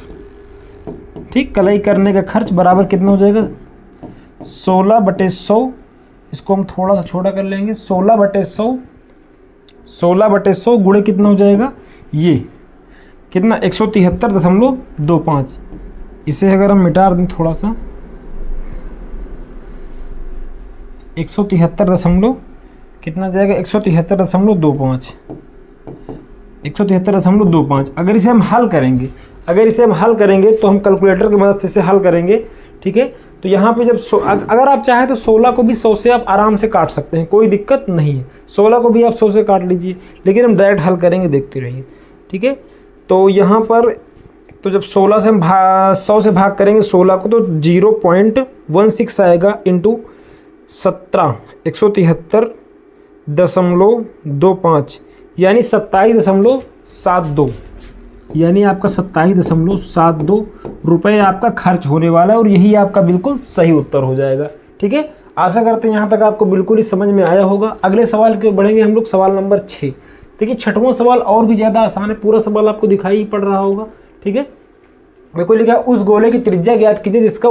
Speaker 1: ठीक, कलई करने का खर्च बराबर कितना हो जाएगा 16/100, इसको हम थोड़ा सा छोटा कर लेंगे, 16/100 गुणे कितना हो जाएगा, ये कितना 173.25, इसे अगर हम मिटा दें थोड़ा सा, 173 कितना जाएगा 173.25। अगर इसे हम हल करेंगे, तो हम कैलकुलेटर की मदद से इसे हल करेंगे, ठीक है। तो यहाँ पे जब अगर आप चाहें तो 16 को भी 100 से आप आराम से काट सकते हैं, कोई दिक्कत नहीं है, 16 को भी आप 100 से काट लीजिए, लेकिन हम डायरेक्ट हल करेंगे, देखते रहिए, ठीक है। तो यहाँ पर तो जब 16 से हम 100 से भाग करेंगे 16 को तो 0.16 आएगा इंटू 17, 173.25, यानी 27.72, यानी आपका 27.72 रुपये आपका खर्च होने वाला है, और यही आपका बिल्कुल सही उत्तर हो जाएगा, ठीक है। आशा करते हैं यहाँ तक आपको बिल्कुल ही समझ में आया होगा। अगले सवाल की ओर बढ़ेंगे हम लोग, सवाल नंबर 6। देखिए 6वां सवाल और भी ज़्यादा आसान है, पूरा सवाल आपको दिखाई ही पड़ रहा होगा, ठीक है। मेरे को लिखा है उस गोले की त्रिज्या ज्ञात कीजिए जिसका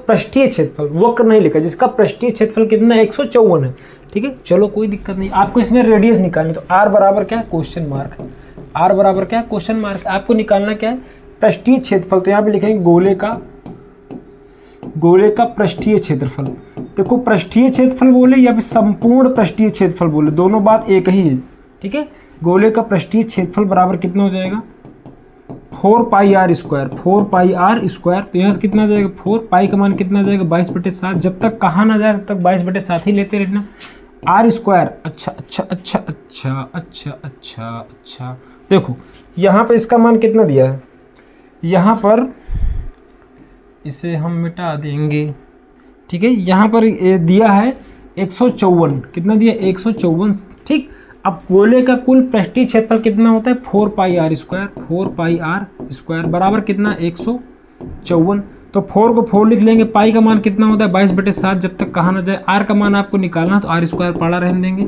Speaker 1: पृष्ठीय क्षेत्रफल, वक्र नहीं लिखा, जिसका पृष्ठीय क्षेत्रफल कितना है 154 है, ठीक है। चलो कोई दिक्कत नहीं, आपको इसमें रेडियस निकालनी, तो आर बराबर क्या है, क्वेश्चन मार्क है, आर बराबर क्या है, क्वेश्चन मार्क। आपको निकालना क्या है, पृष्ठीय क्षेत्रफल, तो यहाँ पे लिखेंगे गोले का पृष्ठीय क्षेत्रफल। देखो पृष्ठीय क्षेत्रफल बोले या फिर संपूर्ण पृष्ठीय क्षेत्रफल बोले, दोनों बात एक ही है, ठीक है। गोले का पृष्ठीय क्षेत्रफल बराबर कितना हो जाएगा 4 pi r square, 4 pi r square. तो यहाँ से कितना आ जाएगा 4 पाई का मान कितना आ जाएगा 22/7, जब तक कहाँ ना जाए तब तक 22/7 ही लेते रहना। आर स्क्वायर, अच्छा, देखो यहाँ पर इसका मान कितना दिया है, यहाँ पर इसे हम मिटा देंगे, ठीक है। यहाँ पर दिया है 154, कितना दिया 154, ठीक। अब गोले का कुल पृष्ठीय क्षेत्रफल कितना होता है 4 pi r square, 4 pi r square बराबर कितना 154। तो 4 को 4 लिख लेंगे, पाई का मान कितना होता है 22/7, जब तक कहा ना जाए। आर का मान आपको निकालना तो आर स्क्वायर पड़ा रहने देंगे,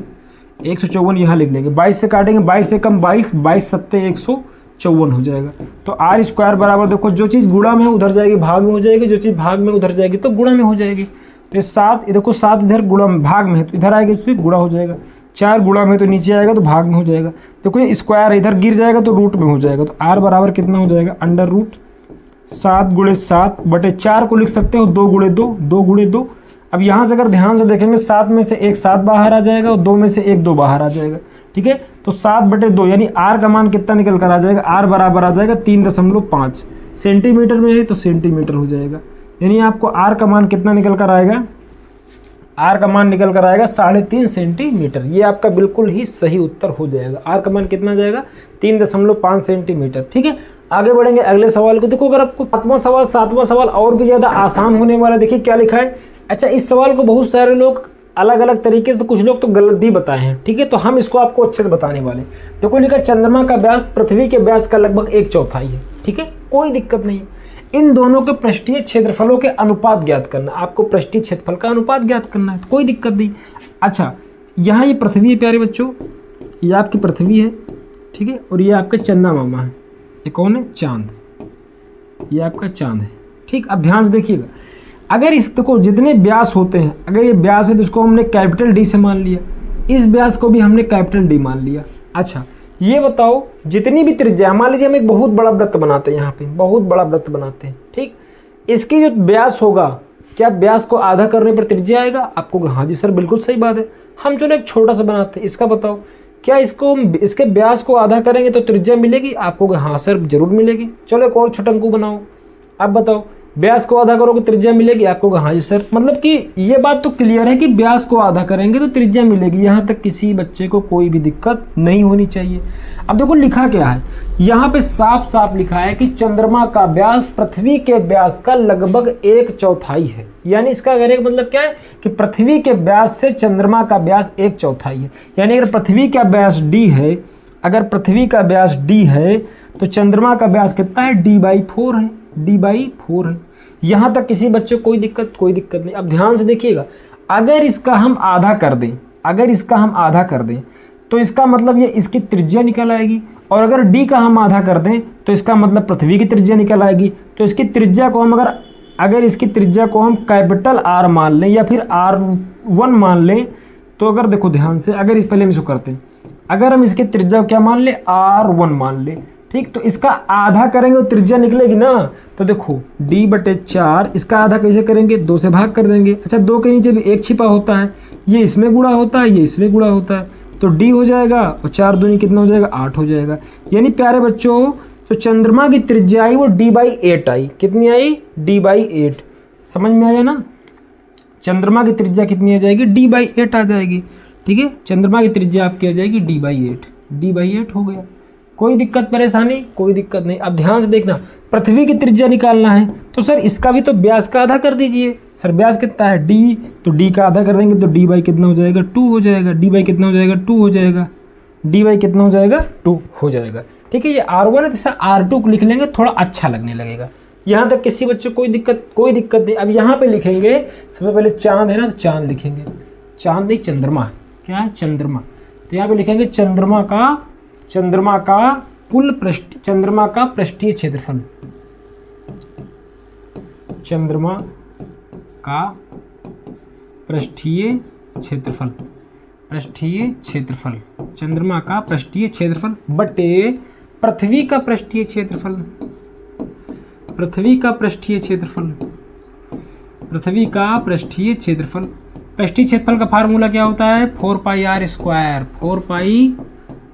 Speaker 1: 154 यहाँ लिख लेंगे, 22 से काटेंगे, 22 से कम 22, 22 सत्ते 154 हो जाएगा। तो आर स्क्वायर बराबर, देखो जो चीज़ गुणा में उधर जाएगी भाग में हो जाएगी, जो चीज़ भाग में उधर जाएगी तो गुणा में हो जाएगी। तो ये 7, देखो 7 इधर गुणा में भाग में है तो इधर आएगी तो फिर गुणा हो जाएगा, 4 गुणा में तो नीचे आएगा तो भाग में हो जाएगा। देखो ये स्क्वायर इधर गिर जाएगा तो रूट में हो जाएगा। तो आर बराबर कितना हो जाएगा अंडर रूट 7 × 7/4 को लिख सकते हो 2 × 2, 2 × 2। अब यहाँ से अगर ध्यान से देखेंगे 7 में से एक 7 बाहर आ जाएगा और 2 में से एक 2 बाहर आ जाएगा, ठीक है। तो 7/2 यानी आर का मान कितना निकल कर आ जाएगा, आर बराबर आ जाएगा 3.5, सेंटीमीटर में है तो सेंटीमीटर हो जाएगा। यानी आपको आर का मान कितना निकल कर आएगा, आर का मान निकल कर आएगा 3.5 सेंटीमीटर। ये आपका बिल्कुल ही सही उत्तर हो जाएगा। आर का मान कितना जाएगा, 3.5 सेंटीमीटर। ठीक है, आगे बढ़ेंगे अगले सवाल को। देखो अगर आपको 7वां सवाल और भी ज़्यादा आसान होने वाला, देखिए क्या लिखा है। अच्छा, इस सवाल को बहुत सारे लोग अलग अलग तरीके से, कुछ लोग तो गलत भी बताए हैं। ठीक है, तो हम इसको आपको अच्छे से बताने वाले। देखो लिखा, चंद्रमा का व्यास पृथ्वी के व्यास का लगभग 1/4 है। ठीक है, कोई दिक्कत नहीं है। इन दोनों के पृष्ठीय क्षेत्रफलों के अनुपात ज्ञात करना। आपको पृष्ठीय क्षेत्रफल का अनुपात ज्ञात करना है, तो कोई दिक्कत नहीं। अच्छा, यहाँ ये पृथ्वी है प्यारे बच्चों, ये आपकी पृथ्वी है। ठीक है, और ये आपका चंदा मामा है। ये कौन है, चांद। ये आपका चांद है। ठीक, अब ध्यान से देखिएगा, अगर इस देखो जितने व्यास होते हैं, अगर ये व्यास है तो इसको हमने कैपिटल डी से मान लिया, इस व्यास को भी हमने कैपिटल डी मान लिया। अच्छा, ये बताओ जितनी भी त्रिज्या, मान लीजिए हम एक बहुत बड़ा वृत्त बनाते हैं, यहाँ पे बहुत बड़ा वृत्त बनाते हैं। ठीक, इसकी जो व्यास होगा, क्या व्यास को आधा करने पर त्रिज्या आएगा? आपको हाँ जी सर बिल्कुल सही बात है। हम चलो एक छोटा सा बनाते हैं, इसका बताओ क्या इसको, इसके व्यास को आधा करेंगे तो त्रिज्या मिलेगी? आपको हाँ सर जरूर मिलेगी। चलो एक और छोटा अंकु बनाओ, आप बताओ व्यास को आधा करोगे त्रिज्या मिलेगी? आपको हाँ जी सर। मतलब कि ये बात तो क्लियर है कि व्यास को आधा करेंगे तो त्रिज्या मिलेगी। यहाँ तक किसी बच्चे को कोई भी दिक्कत नहीं होनी चाहिए। अब देखो लिखा क्या है, यहाँ पे साफ साफ लिखा है कि चंद्रमा का व्यास पृथ्वी के व्यास का लगभग 1/4 है। यानी इसका कहने का मतलब क्या है कि पृथ्वी के व्यास से चंद्रमा का व्यास 1/4 है। यानी अगर पृथ्वी का व्यास d है, अगर पृथ्वी का व्यास d है तो चंद्रमा का व्यास कितना है, d/4 है, d/4 है। यहाँ तक किसी बच्चे को कोई दिक्कत नहीं। अब ध्यान से देखिएगा, अगर इसका हम आधा कर दें, अगर इसका हम आधा कर दें तो इसका मतलब ये इसकी त्रिज्या निकल आएगी, और अगर d का हम आधा कर दें तो इसका मतलब पृथ्वी की त्रिज्या निकल आएगी। तो इसकी त्रिज्या को हम अगर इसकी त्रिज्या को हम कैपिटल R मान लें या फिर R1 मान लें, तो अगर देखो ध्यान से, अगर इस पहले हम इसको करते हैं, अगर हम इसकी त्रिज्या क्या मान ले, R1 मान ले। ठीक, तो इसका आधा करेंगे तो त्रिज्या निकलेगी ना। तो देखो d/4, इसका आधा कैसे करेंगे, 2 से भाग कर देंगे। अच्छा, 2 के नीचे भी 1 छिपा होता है, ये इसमें गुणा होता है, ये इसमें गुणा होता है, तो d हो जाएगा, और 4 दूनी कितना हो जाएगा, 8 हो जाएगा। यानी प्यारे बच्चों, तो चंद्रमा की त्रिज्या आई वो d/8 आई। कितनी आई, d/8। समझ में आया ना, चंद्रमा की त्रिज्या कितनी आ जाएगी, d/8 आ जाएगी। ठीक है, चंद्रमा की त्रिज्या आपकी आ जाएगी d/8 हो गया। कोई दिक्कत परेशानी, कोई दिक्कत नहीं। अब ध्यान से देखना, पृथ्वी की त्रिज्या निकालना है तो सर इसका भी तो व्यास का आधा कर दीजिए। सर व्यास कितना है, d, तो d का आधा कर देंगे तो d/ कितना हो जाएगा, 2 हो जाएगा। d/ कितना हो जाएगा, 2 हो जाएगा। d/ कितना हो जाएगा, 2 हो जाएगा। ठीक है, ये R1 है, जैसा R2 को लिख लेंगे, थोड़ा अच्छा लगने लगेगा। यहाँ तक किसी बच्चे कोई दिक्कत नहीं। अब यहाँ पे लिखेंगे, सबसे पहले चांद है ना, तो चांद लिखेंगे, चांद नहीं चंद्रमा, क्या है, चंद्रमा। तो यहाँ पे लिखेंगे चंद्रमा का पृष्ठीय क्षेत्रफल, चंद्रमा का पृष्ठीय क्षेत्रफल, चंद्रमा का पृष्ठीय क्षेत्रफल बटे पृथ्वी का पृष्ठीय क्षेत्रफल, पृथ्वी का पृष्ठीय क्षेत्रफल का फार्मूला क्या होता है, 4πr², 4π।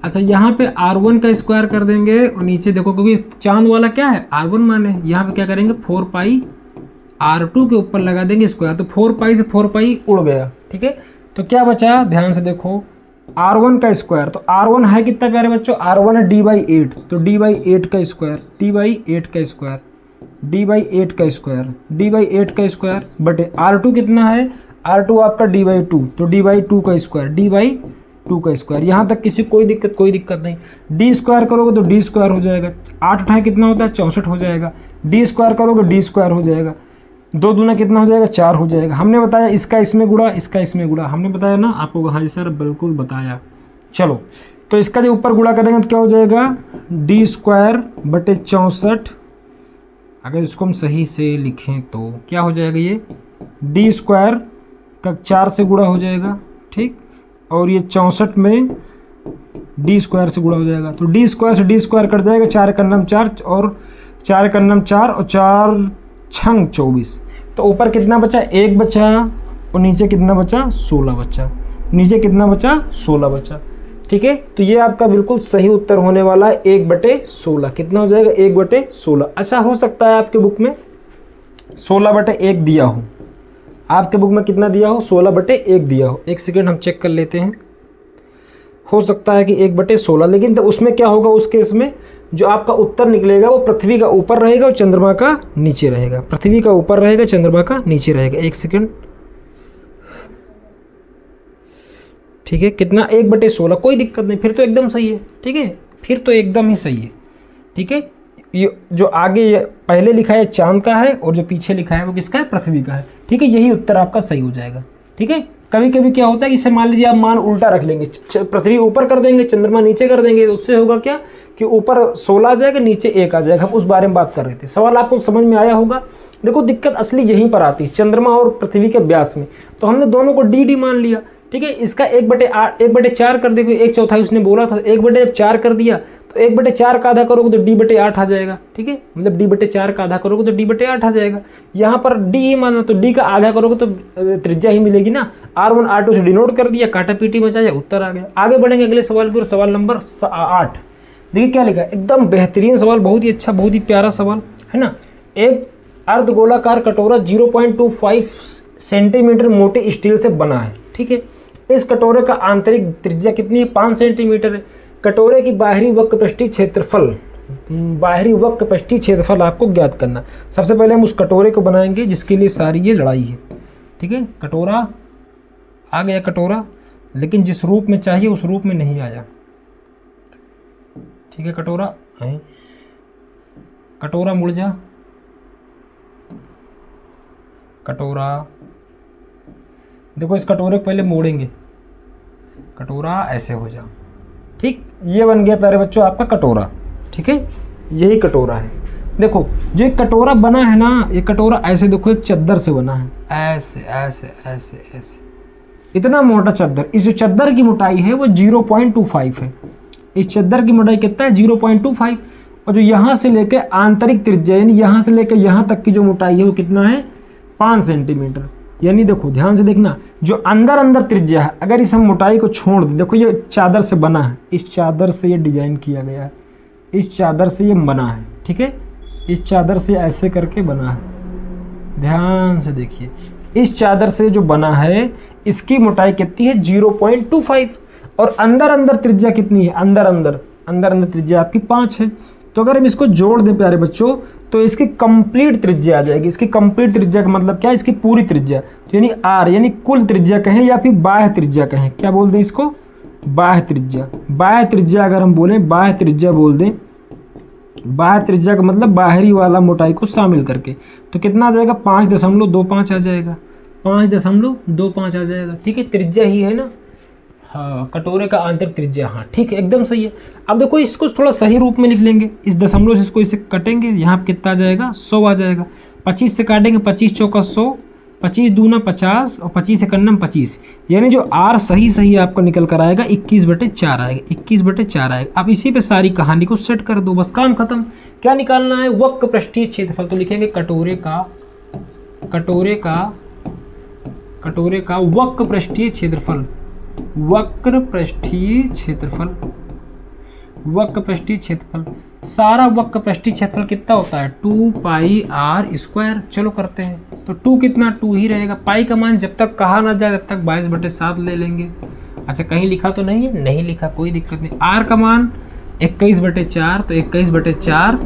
Speaker 1: अच्छा, यहाँ पे R1 का स्क्वायर कर देंगे, और नीचे देखो क्योंकि चांद वाला क्या है, R1 माने, यहाँ पे क्या करेंगे, 4πr2 के ऊपर लगा देंगे स्क्वायर, तो 4π से 4π उड़ गया। ठीक है, तो क्या बचा, ध्यान से देखो, R1 का स्क्वायर, तो R1 है कितना प्यारे बच्चों, R1 है d/8, तो d/8 का स्क्वायर बटे R2 कितना है, R2 आपका d/2, तो d/2 का स्क्वायर। यहाँ तक किसी कोई दिक्कत नहीं। d² करोगे तो d² हो जाएगा, 8 कितना होता है, 64 हो जाएगा। d² करोगे d² हो जाएगा, 2 दूना कितना हो जाएगा, 4 हो जाएगा। हमने बताया इसका इसमें गुणा, इसका इसमें गुणा, हमने बताया ना आपको, हाँ जी सर बिल्कुल बताया। चलो, तो इसका जब ऊपर गुणा करेंगे तो क्या हो जाएगा, d² बटे 64। अगर इसको हम सही से लिखें तो क्या हो जाएगा, ये d² का 4 से गुणा हो जाएगा। ठीक, और ये 64 में d² से गुणा हो जाएगा, तो d² से d² कट जाएगा, 4 × 9 4, और 4 × 9 4, और 4 छंग 24। तो ऊपर कितना बचा, 1 बचा, और नीचे कितना बचा, 16 बचा। नीचे कितना बचा, 16 बचा। ठीक है, तो ये आपका बिल्कुल सही उत्तर होने वाला है 1/16। कितना हो जाएगा? 1/16। अच्छा, हो सकता है आपके बुक में 16/1 दिया हो, आपके बुक में कितना दिया हो? 16/1 दिया हो। एक सेकेंड हम चेक कर लेते हैं। हो सकता है कि 1/16, लेकिन तो उसमें क्या होगा? उस केस में जो आपका उत्तर निकलेगा वो पृथ्वी का ऊपर रहेगा और चंद्रमा का नीचे रहेगा। पृथ्वी का ऊपर रहेगा, चंद्रमा का नीचे रहेगा। एक सेकेंड, ठीक है, कितना? 1/16। कोई दिक्कत नहीं, फिर तो एकदम सही है। ठीक है, फिर तो एकदम ही सही है। ठीक है, ये जो आगे पहले लिखा है चांद का है और जो पीछे लिखा है वो किसका है? पृथ्वी का है। ठीक है, यही उत्तर आपका सही हो जाएगा। ठीक है, कभी कभी क्या होता है कि इसे मान लीजिए आप मान उल्टा रख लेंगे, पृथ्वी ऊपर कर देंगे, चंद्रमा नीचे कर देंगे, तो उससे होगा क्या कि ऊपर 16 आ जाएगा, नीचे 1 आ जाएगा। हम उस बारे में बात कर रहे थे। सवाल आपको समझ में आया होगा। देखो, दिक्कत असली यहीं पर आती है, चंद्रमा और पृथ्वी के व्यास में। तो हमने दोनों को डी मान लिया। ठीक है, इसका 1/4 कर देखो, 1/4 उसने बोला था, 1/4 कर दिया, तो 1/4 का आधा करोगे तो d/8 आ जाएगा। ठीक है, मतलब d/4 का आधा करोगे तो d/8 आ जाएगा। यहाँ पर d ही माना, तो d का आधा करोगे तो त्रिज्या ही मिलेगी ना। R1 R2 से डिनोट कर दिया, काटा पीटी बचाया, उत्तर आ गया। आगे बढ़ेंगे अगले सवाल की ओर। सवाल नंबर 8। देखिए क्या लिखा है, एकदम बेहतरीन सवाल, बहुत ही अच्छा, बहुत ही प्यारा सवाल है ना। एक अर्धगोलाकार कटोरा 0.25 सेंटीमीटर मोटे स्टील से बना है। ठीक है, इस कटोरे का आंतरिक त्रिज्या कितनी है? 5 सेंटीमीटर है। कटोरे की बाहरी वक्रपृष्ठीय क्षेत्रफल आपको ज्ञात करना। सबसे पहले हम उस कटोरे को बनाएंगे जिसके लिए सारी ये लड़ाई है। ठीक है, कटोरा आ गया, कटोरा, लेकिन जिस रूप में चाहिए उस रूप में नहीं आया। ठीक है, कटोरा है, कटोरा मुड़ जा, कटोरा। देखो, इस कटोरे को पहले मोड़ेंगे, कटोरा ऐसे हो जा। ठीक, ये बन गया प्यारे बच्चों आपका कटोरा। ठीक है, यही कटोरा है। देखो, जो एक कटोरा बना है ना, ये कटोरा ऐसे देखो एक चद्दर से बना है, ऐसे ऐसे ऐसे ऐसे, इतना मोटा चद्दर। इस जो चद्दर की मोटाई है वो 0.25 है। इस चद्दर की मोटाई कितना है? 0.25। और जो यहाँ से लेकर आंतरिक त्रिज्या, यानी यहाँ से लेकर यहाँ तक की जो मोटाई है वो कितना है? 5 सेंटीमीटर। यानी देखो, ध्यान से देखना, जो अंदर अंदर त्रिज्या है, अगर इस हम मोटाई को छोड़ दें, देखो ये चादर से बना है, इस चादर से ये डिजाइन किया गया है, इस चादर से ये बना है। ठीक है, इस चादर से ऐसे करके बना है, ध्यान से देखिए, इस चादर से जो बना है इसकी मोटाई कितनी है? 0.25। और अंदर अंदर त्रिज्या कितनी है? अंदर अंदर त्रिज्या आपकी 5 है। तो अगर हम इसको जोड़ दें प्यारे बच्चों, तो इसकी कंप्लीट त्रिज्या आ जाएगी। इसकी कंप्लीट त्रिज्या का मतलब क्या है? इसकी पूरी त्रिज्या, तो यानी R, यानी कुल त्रिज्या कहें या फिर बाह्य त्रिज्या कहें, क्या बोल दें इसको? बाह्य त्रिज्या। बाह्य त्रिज्या अगर हम बोलें, बाह्य त्रिज्या बोल दें, बाह्य त्रिज्या का मतलब बाहरी वाला मोटाई को शामिल करके, तो कितना आ जाएगा? 5.25 आ जाएगा, 5.25 आ जाएगा। ठीक है, त्रिज्या ही है ना। हाँ, कटोरे का आंतरिक त्रिज्या, हाँ ठीक है, एकदम सही है। अब देखो, इसको थोड़ा सही रूप में लिख लेंगे, इस दशमलव से इसको इसे कटेंगे, यहाँ पे कितना आ जाएगा? 100 आ जाएगा। 25 से काटेंगे, 25 चौका 100, 25 दूना 50 और 25 एकन्नम 25, यानी जो R सही आपको निकल कर आएगा 21/4 आएगा, 21/4 आएगा। अब इसी पे सारी कहानी को सेट कर दो, बस काम खत्म। क्या निकालना है? वक्र पृष्ठीय क्षेत्रफल। तो लिखेंगे कटोरे का वक्र पृष्ठीय क्षेत्रफल, वक्र पृष्ठीय क्षेत्रफल। सारा वक्र पृष्ठीय क्षेत्रफल कितना होता है? 2πr²। चलो करते हैं। तो 2 कितना? 2 ही रहेगा। पाई का मान जब तक कहा ना जाए तब तक 22/7 ले लेंगे। अच्छा, कहीं लिखा तो नहीं है? नहीं लिखा, कोई दिक्कत नहीं। r का मान 21/4, तो 21/4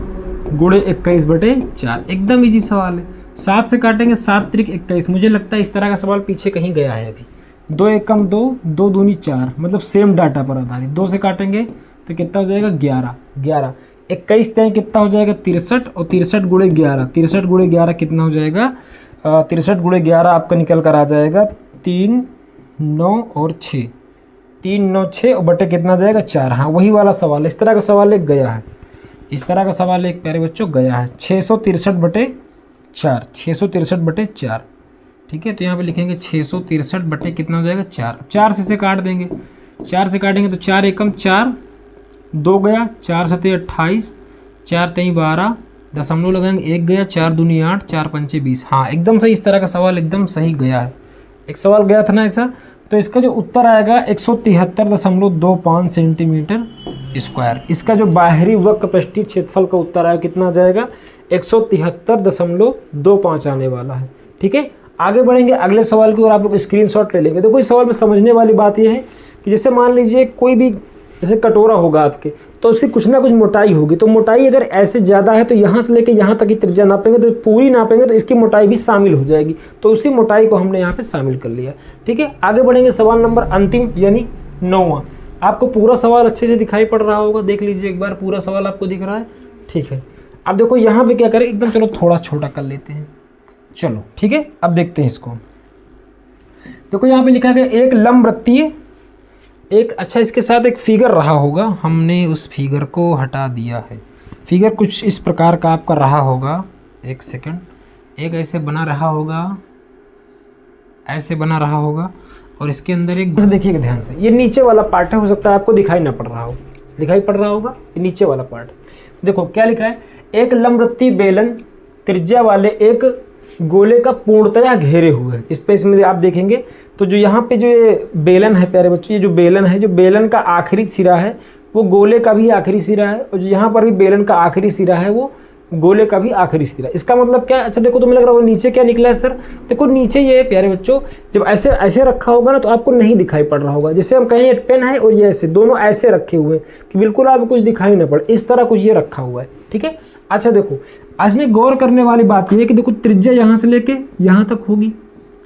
Speaker 1: गुणे 21/4, एकदम इजी सवाल है। 7 से काटेंगे, 7 त्रिक 21। मुझे लगता है इस तरह का सवाल पीछे कहीं गया है अभी। 2 एकम 2, 2 दूनी 4, मतलब सेम डाटा पर आधारित। 2 से काटेंगे तो कितना हो जाएगा? 11। 21 तय कितना हो जाएगा? 63, और 63 गुणे 11, 63 गुणे 11 कितना हो जाएगा? 63 गुणे 11 आपका निकल कर आ जाएगा 3, 9 और 6, 3, 9, 6 और बटे कितना जाएगा? 4। हाँ, वही वाला सवाल, इस तरह का सवाल एक गया है, इस तरह का सवाल एक प्यारे बच्चों गया है। 663/4, 663/4। ठीक है, तो यहाँ पे लिखेंगे 663 बटे कितना हो जाएगा? 4। 4 से काट देंगे, 4 से काटेंगे तो 4 एकम 4, 2 गया, 4 7 28, 4 3 12, दशमलव लगाएंगे, 1 गया, 4 दूनी 8, 4 पंचे 20। हाँ, एकदम सही, इस तरह का सवाल एकदम सही गया है। एक सवाल गया था ना ऐसा, तो इसका जो उत्तर आएगा 173.25 सेंटीमीटर स्क्वायर। इसका जो बाहरी वक्र पृष्ठीय क्षेत्रफल का उत्तर आएगा कितना आ जाएगा 173.25 आने वाला है। ठीक है, आगे बढ़ेंगे अगले सवाल की ओर, आप लोग स्क्रीनशॉट ले लेंगे। देखो इस सवाल में समझने वाली बात यह है कि जैसे मान लीजिए कोई भी जैसे कटोरा होगा आपके, तो उसकी कुछ ना कुछ मोटाई होगी, तो मोटाई अगर ऐसे ज़्यादा है तो यहाँ से लेके यहाँ तक की त्रिज्या नापेंगे तो पूरी नापेंगे तो इसकी मोटाई भी शामिल हो जाएगी, तो उसी मोटाई को हमने यहाँ पे शामिल कर लिया। ठीक है, आगे बढ़ेंगे सवाल नंबर अंतिम यानी 9वां। आपको पूरा सवाल अच्छे से दिखाई पड़ रहा होगा, देख लीजिए एक बार पूरा सवाल आपको दिख रहा है। ठीक है, अब देखो यहाँ पे क्या करें, एकदम चलो थोड़ा छोटा कर लेते हैं, चलो ठीक है। अब देखते हैं इसको, देखो यहाँ पे लिखा गया एक लंबवृत्तीय एक, अच्छा इसके साथ एक फिगर रहा होगा, हमने उस फिगर को हटा दिया है। फिगर कुछ इस प्रकार का आपका रहा होगा, एक सेकंड, एक ऐसे बना रहा होगा, ऐसे बना रहा होगा, और इसके अंदर एक देखिएगा ध्यान से, ये नीचे वाला पार्ट है, हो सकता है आपको दिखाई ना पड़ रहा हो, दिखाई पड़ रहा होगा ये नीचे वाला पार्ट। देखो क्या लिखा है, एक लंबवृत्तीय बेलन त्रिज्या वाले एक गोले का पूर्णतया घेरे हुए। इस पे इसमें आप देखेंगे तो जो यहाँ पे जो ये बेलन है प्यारे बच्चों, ये जो बेलन है, जो बेलन का आखिरी सिरा है वो गोले का भी आखिरी सिरा है, और जो यहाँ पर भी बेलन का आखिरी सिरा है वो गोले का भी आखिरी सिरा। इसका मतलब क्या, अच्छा देखो तुम्हें लग रहा है नीचे क्या निकला है सर, देखो नीचे ये प्यारे बच्चों जब ऐसे ऐसे रखा होगा ना तो आपको नहीं दिखाई पड़ रहा होगा। जैसे हम कहें ये पेन है और ये ऐसे दोनों ऐसे रखे हुए हैं कि बिल्कुल आपको कुछ दिखाई ना पड़े, इस तरह कुछ ये रखा हुआ है। ठीक है, अच्छा देखो आज में गौर करने वाली बात यह है कि देखो त्रिज्या यहाँ से लेके यहाँ तक होगी,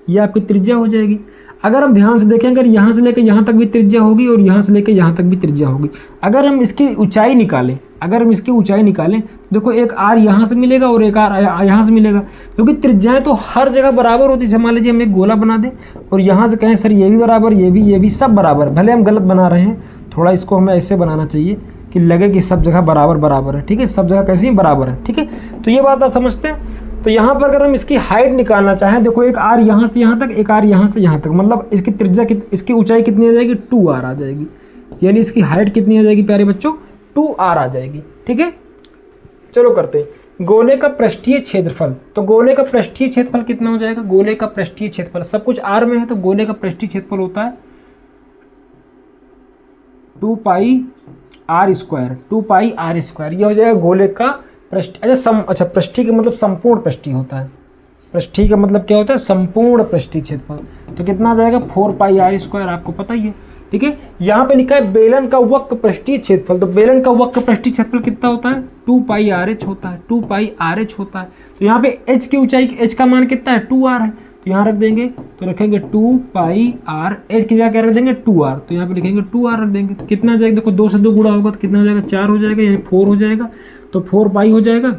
Speaker 1: ये आपकी त्रिज्या हो जाएगी। अगर हम ध्यान से देखें, अगर यहाँ से लेकर यहाँ तक भी त्रिज्या होगी और यहाँ से लेकर यहाँ तक भी त्रिज्या होगी। अगर हम इसकी ऊंचाई निकालें, अगर हम इसकी ऊंचाई निकालें, देखो एक आर यहाँ से मिलेगा और एक आर यहाँ से मिलेगा, क्योंकि त्रिज्याएं तो हर जगह बराबर होती है। जैसे मान लीजिए हम एक गोला बना दें और यहाँ से कहें सर ये भी बराबर, ये भी सब बराबर, भले हम गलत बना रहे हैं, थोड़ा इसको हमें ऐसे बनाना चाहिए कि लगे कि सब जगह बराबर बराबर है। ठीक है, सब जगह कैसी बराबर है। ठीक है, तो ये बात आप समझते हैं। तो यहाँ पर अगर हम इसकी हाइट निकालना चाहें, देखो एक आर यहाँ से यहाँ तक, एक आर यहाँ से यहाँ तक, मतलब इसकी त्रिज्या इसकी ऊंचाई कितनी आ जाएगी 2r आ जाएगी, यानी इसकी हाइट कितनी आ जाएगी प्यारे बच्चों 2r आ जाएगी। ठीक है, चलो करते हैं गोले का पृष्ठीय क्षेत्रफल। तो गोले का पृष्ठीय क्षेत्रफल कितना हो जाएगा, गोले का पृष्ठीय क्षेत्रफल सब कुछ r में है, तो गोले का पृष्ठीय क्षेत्रफल होता है 2πr स्क्वायर, 2πr स्क्वायर, ये हो जाएगा गोले का पृष्ठ। अच्छा पृष्ठीय का मतलब संपूर्ण पृष्ठीय होता है, पृष्ठीय का मतलब क्या होता है संपूर्ण पृष्ठीय क्षेत्रफल, तो कितना आ जाएगा 4πr स्क्वायर, आपको पता ही है। ठीक है, यहाँ पे लिखा है बेलन का वक्र पृष्ठीय क्षेत्रफल, तो बेलन का वक्र पृष्ठीय क्षेत्रफल कितना होता है 2πrh होता है, 2πrh होता है। तो यहाँ पे h की ऊंचाई, h का मान कितना है 2r है, तो यहाँ रख देंगे, तो रखेंगे 2πr, h की जगह क्या रख देंगे 2r, तो यहाँ पे लिखेंगे 2r रख देंगे। तो कितना आ जाएगा, देखो 2 से 2 गुणा होगा तो कितना हो जाएगा 4 हो जाएगा, यानी 4 हो जाएगा, तो 4π हो जाएगा,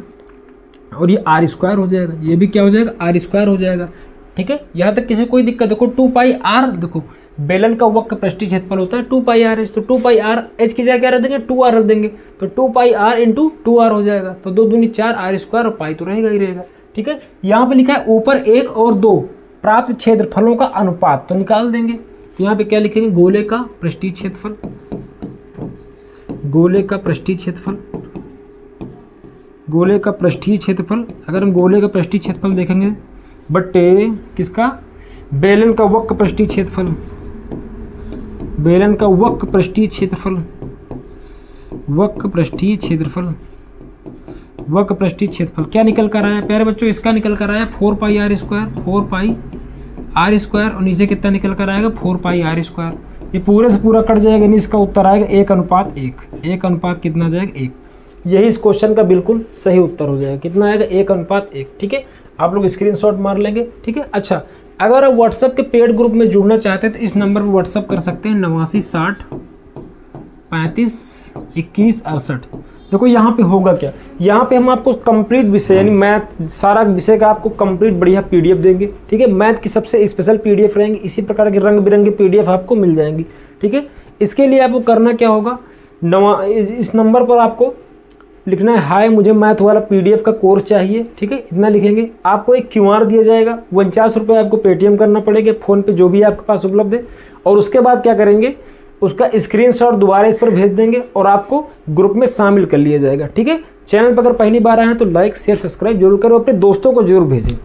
Speaker 1: और ये r स्क्वायर हो जाएगा, ये भी क्या हो जाएगा r स्क्वायर हो जाएगा। ठीक है, यहाँ तक किसी कोई दिक्कत, देखो 2πr, देखो बेलन का वक्र पृष्ठीय क्षेत्रफल होता है 2πrh, तो 2πr h की जगह क्या रख देंगे 2r रख देंगे, तो 2πr इंटू 2r हो जाएगा, तो 2 दूनी 4, r स्क्वायर और पाई तो रहेगा ही रहेगा। ठीक है, यहाँ पे लिखा है ऊपर 1 और 2 प्राप्त क्षेत्रफलों का अनुपात, तो निकाल देंगे। तो यहाँ पे क्या लिखेंगे गोले का पृष्ठीय क्षेत्रफल, गोले का पृष्ठीय क्षेत्रफल, गोले का पृष्ठीय क्षेत्रफल। अगर हम गोले का पृष्ठीय क्षेत्रफल देखेंगे बटे किसका, बेलन का वक्र पृष्ठीय क्षेत्रफल, बेलन का वक्र पृष्ठीय क्षेत्रफल, वक्र पृष्ठीय क्षेत्रफल, वक्र पृष्ठीय क्षेत्रफल क्या निकल कर आया प्यारे बच्चों, इसका निकल कर आया 4πr स्क्वायर, 4πr स्क्वायर, और नीचे कितना निकल कर आएगा 4πr स्क्वायर। ये पूरे से पूरा कट जाएगा, यानी इसका उत्तर आएगा 1:1, 1 कितना जाएगा 1। यही इस क्वेश्चन का बिल्कुल सही उत्तर हो जाएगा, कितना आएगा 1:1। ठीक है, आप लोग स्क्रीनशॉट मार लेंगे। ठीक है, अच्छा अगर आप व्हाट्सएप के पेड ग्रुप में जुड़ना चाहते हैं तो इस नंबर पर व्हाट्सएप कर सकते हैं 89 60 35 21 68। देखो यहाँ पे होगा क्या, यहाँ पे हम आपको कंप्लीट विषय यानी मैथ सारा विषय का आपको कंप्लीट बढ़िया पीडीएफ देंगे। ठीक है, मैथ की सबसे स्पेशल पीडीएफ रहेंगी, इसी प्रकार के रंग बिरंगे पीडीएफ आपको मिल जाएंगी। ठीक है, इसके लिए आपको करना क्या होगा, इस नंबर पर आपको लिखना है हाय मुझे मैथ वाला पीडीएफ का कोर्स चाहिए। ठीक है, इतना लिखेंगे, आपको एक क्यूआर दिया जाएगा, 49 रुपये आपको पेटीएम करना पड़ेगा, फ़ोन पे जो भी आपके पास उपलब्ध है, और उसके बाद क्या करेंगे उसका स्क्रीनशॉट दोबारा इस पर भेज देंगे और आपको ग्रुप में शामिल कर लिया जाएगा। ठीक है, चैनल पर अगर पहली बार आए हैं तो लाइक शेयर सब्सक्राइब जरूर करो, अपने दोस्तों को जरूर भेजें।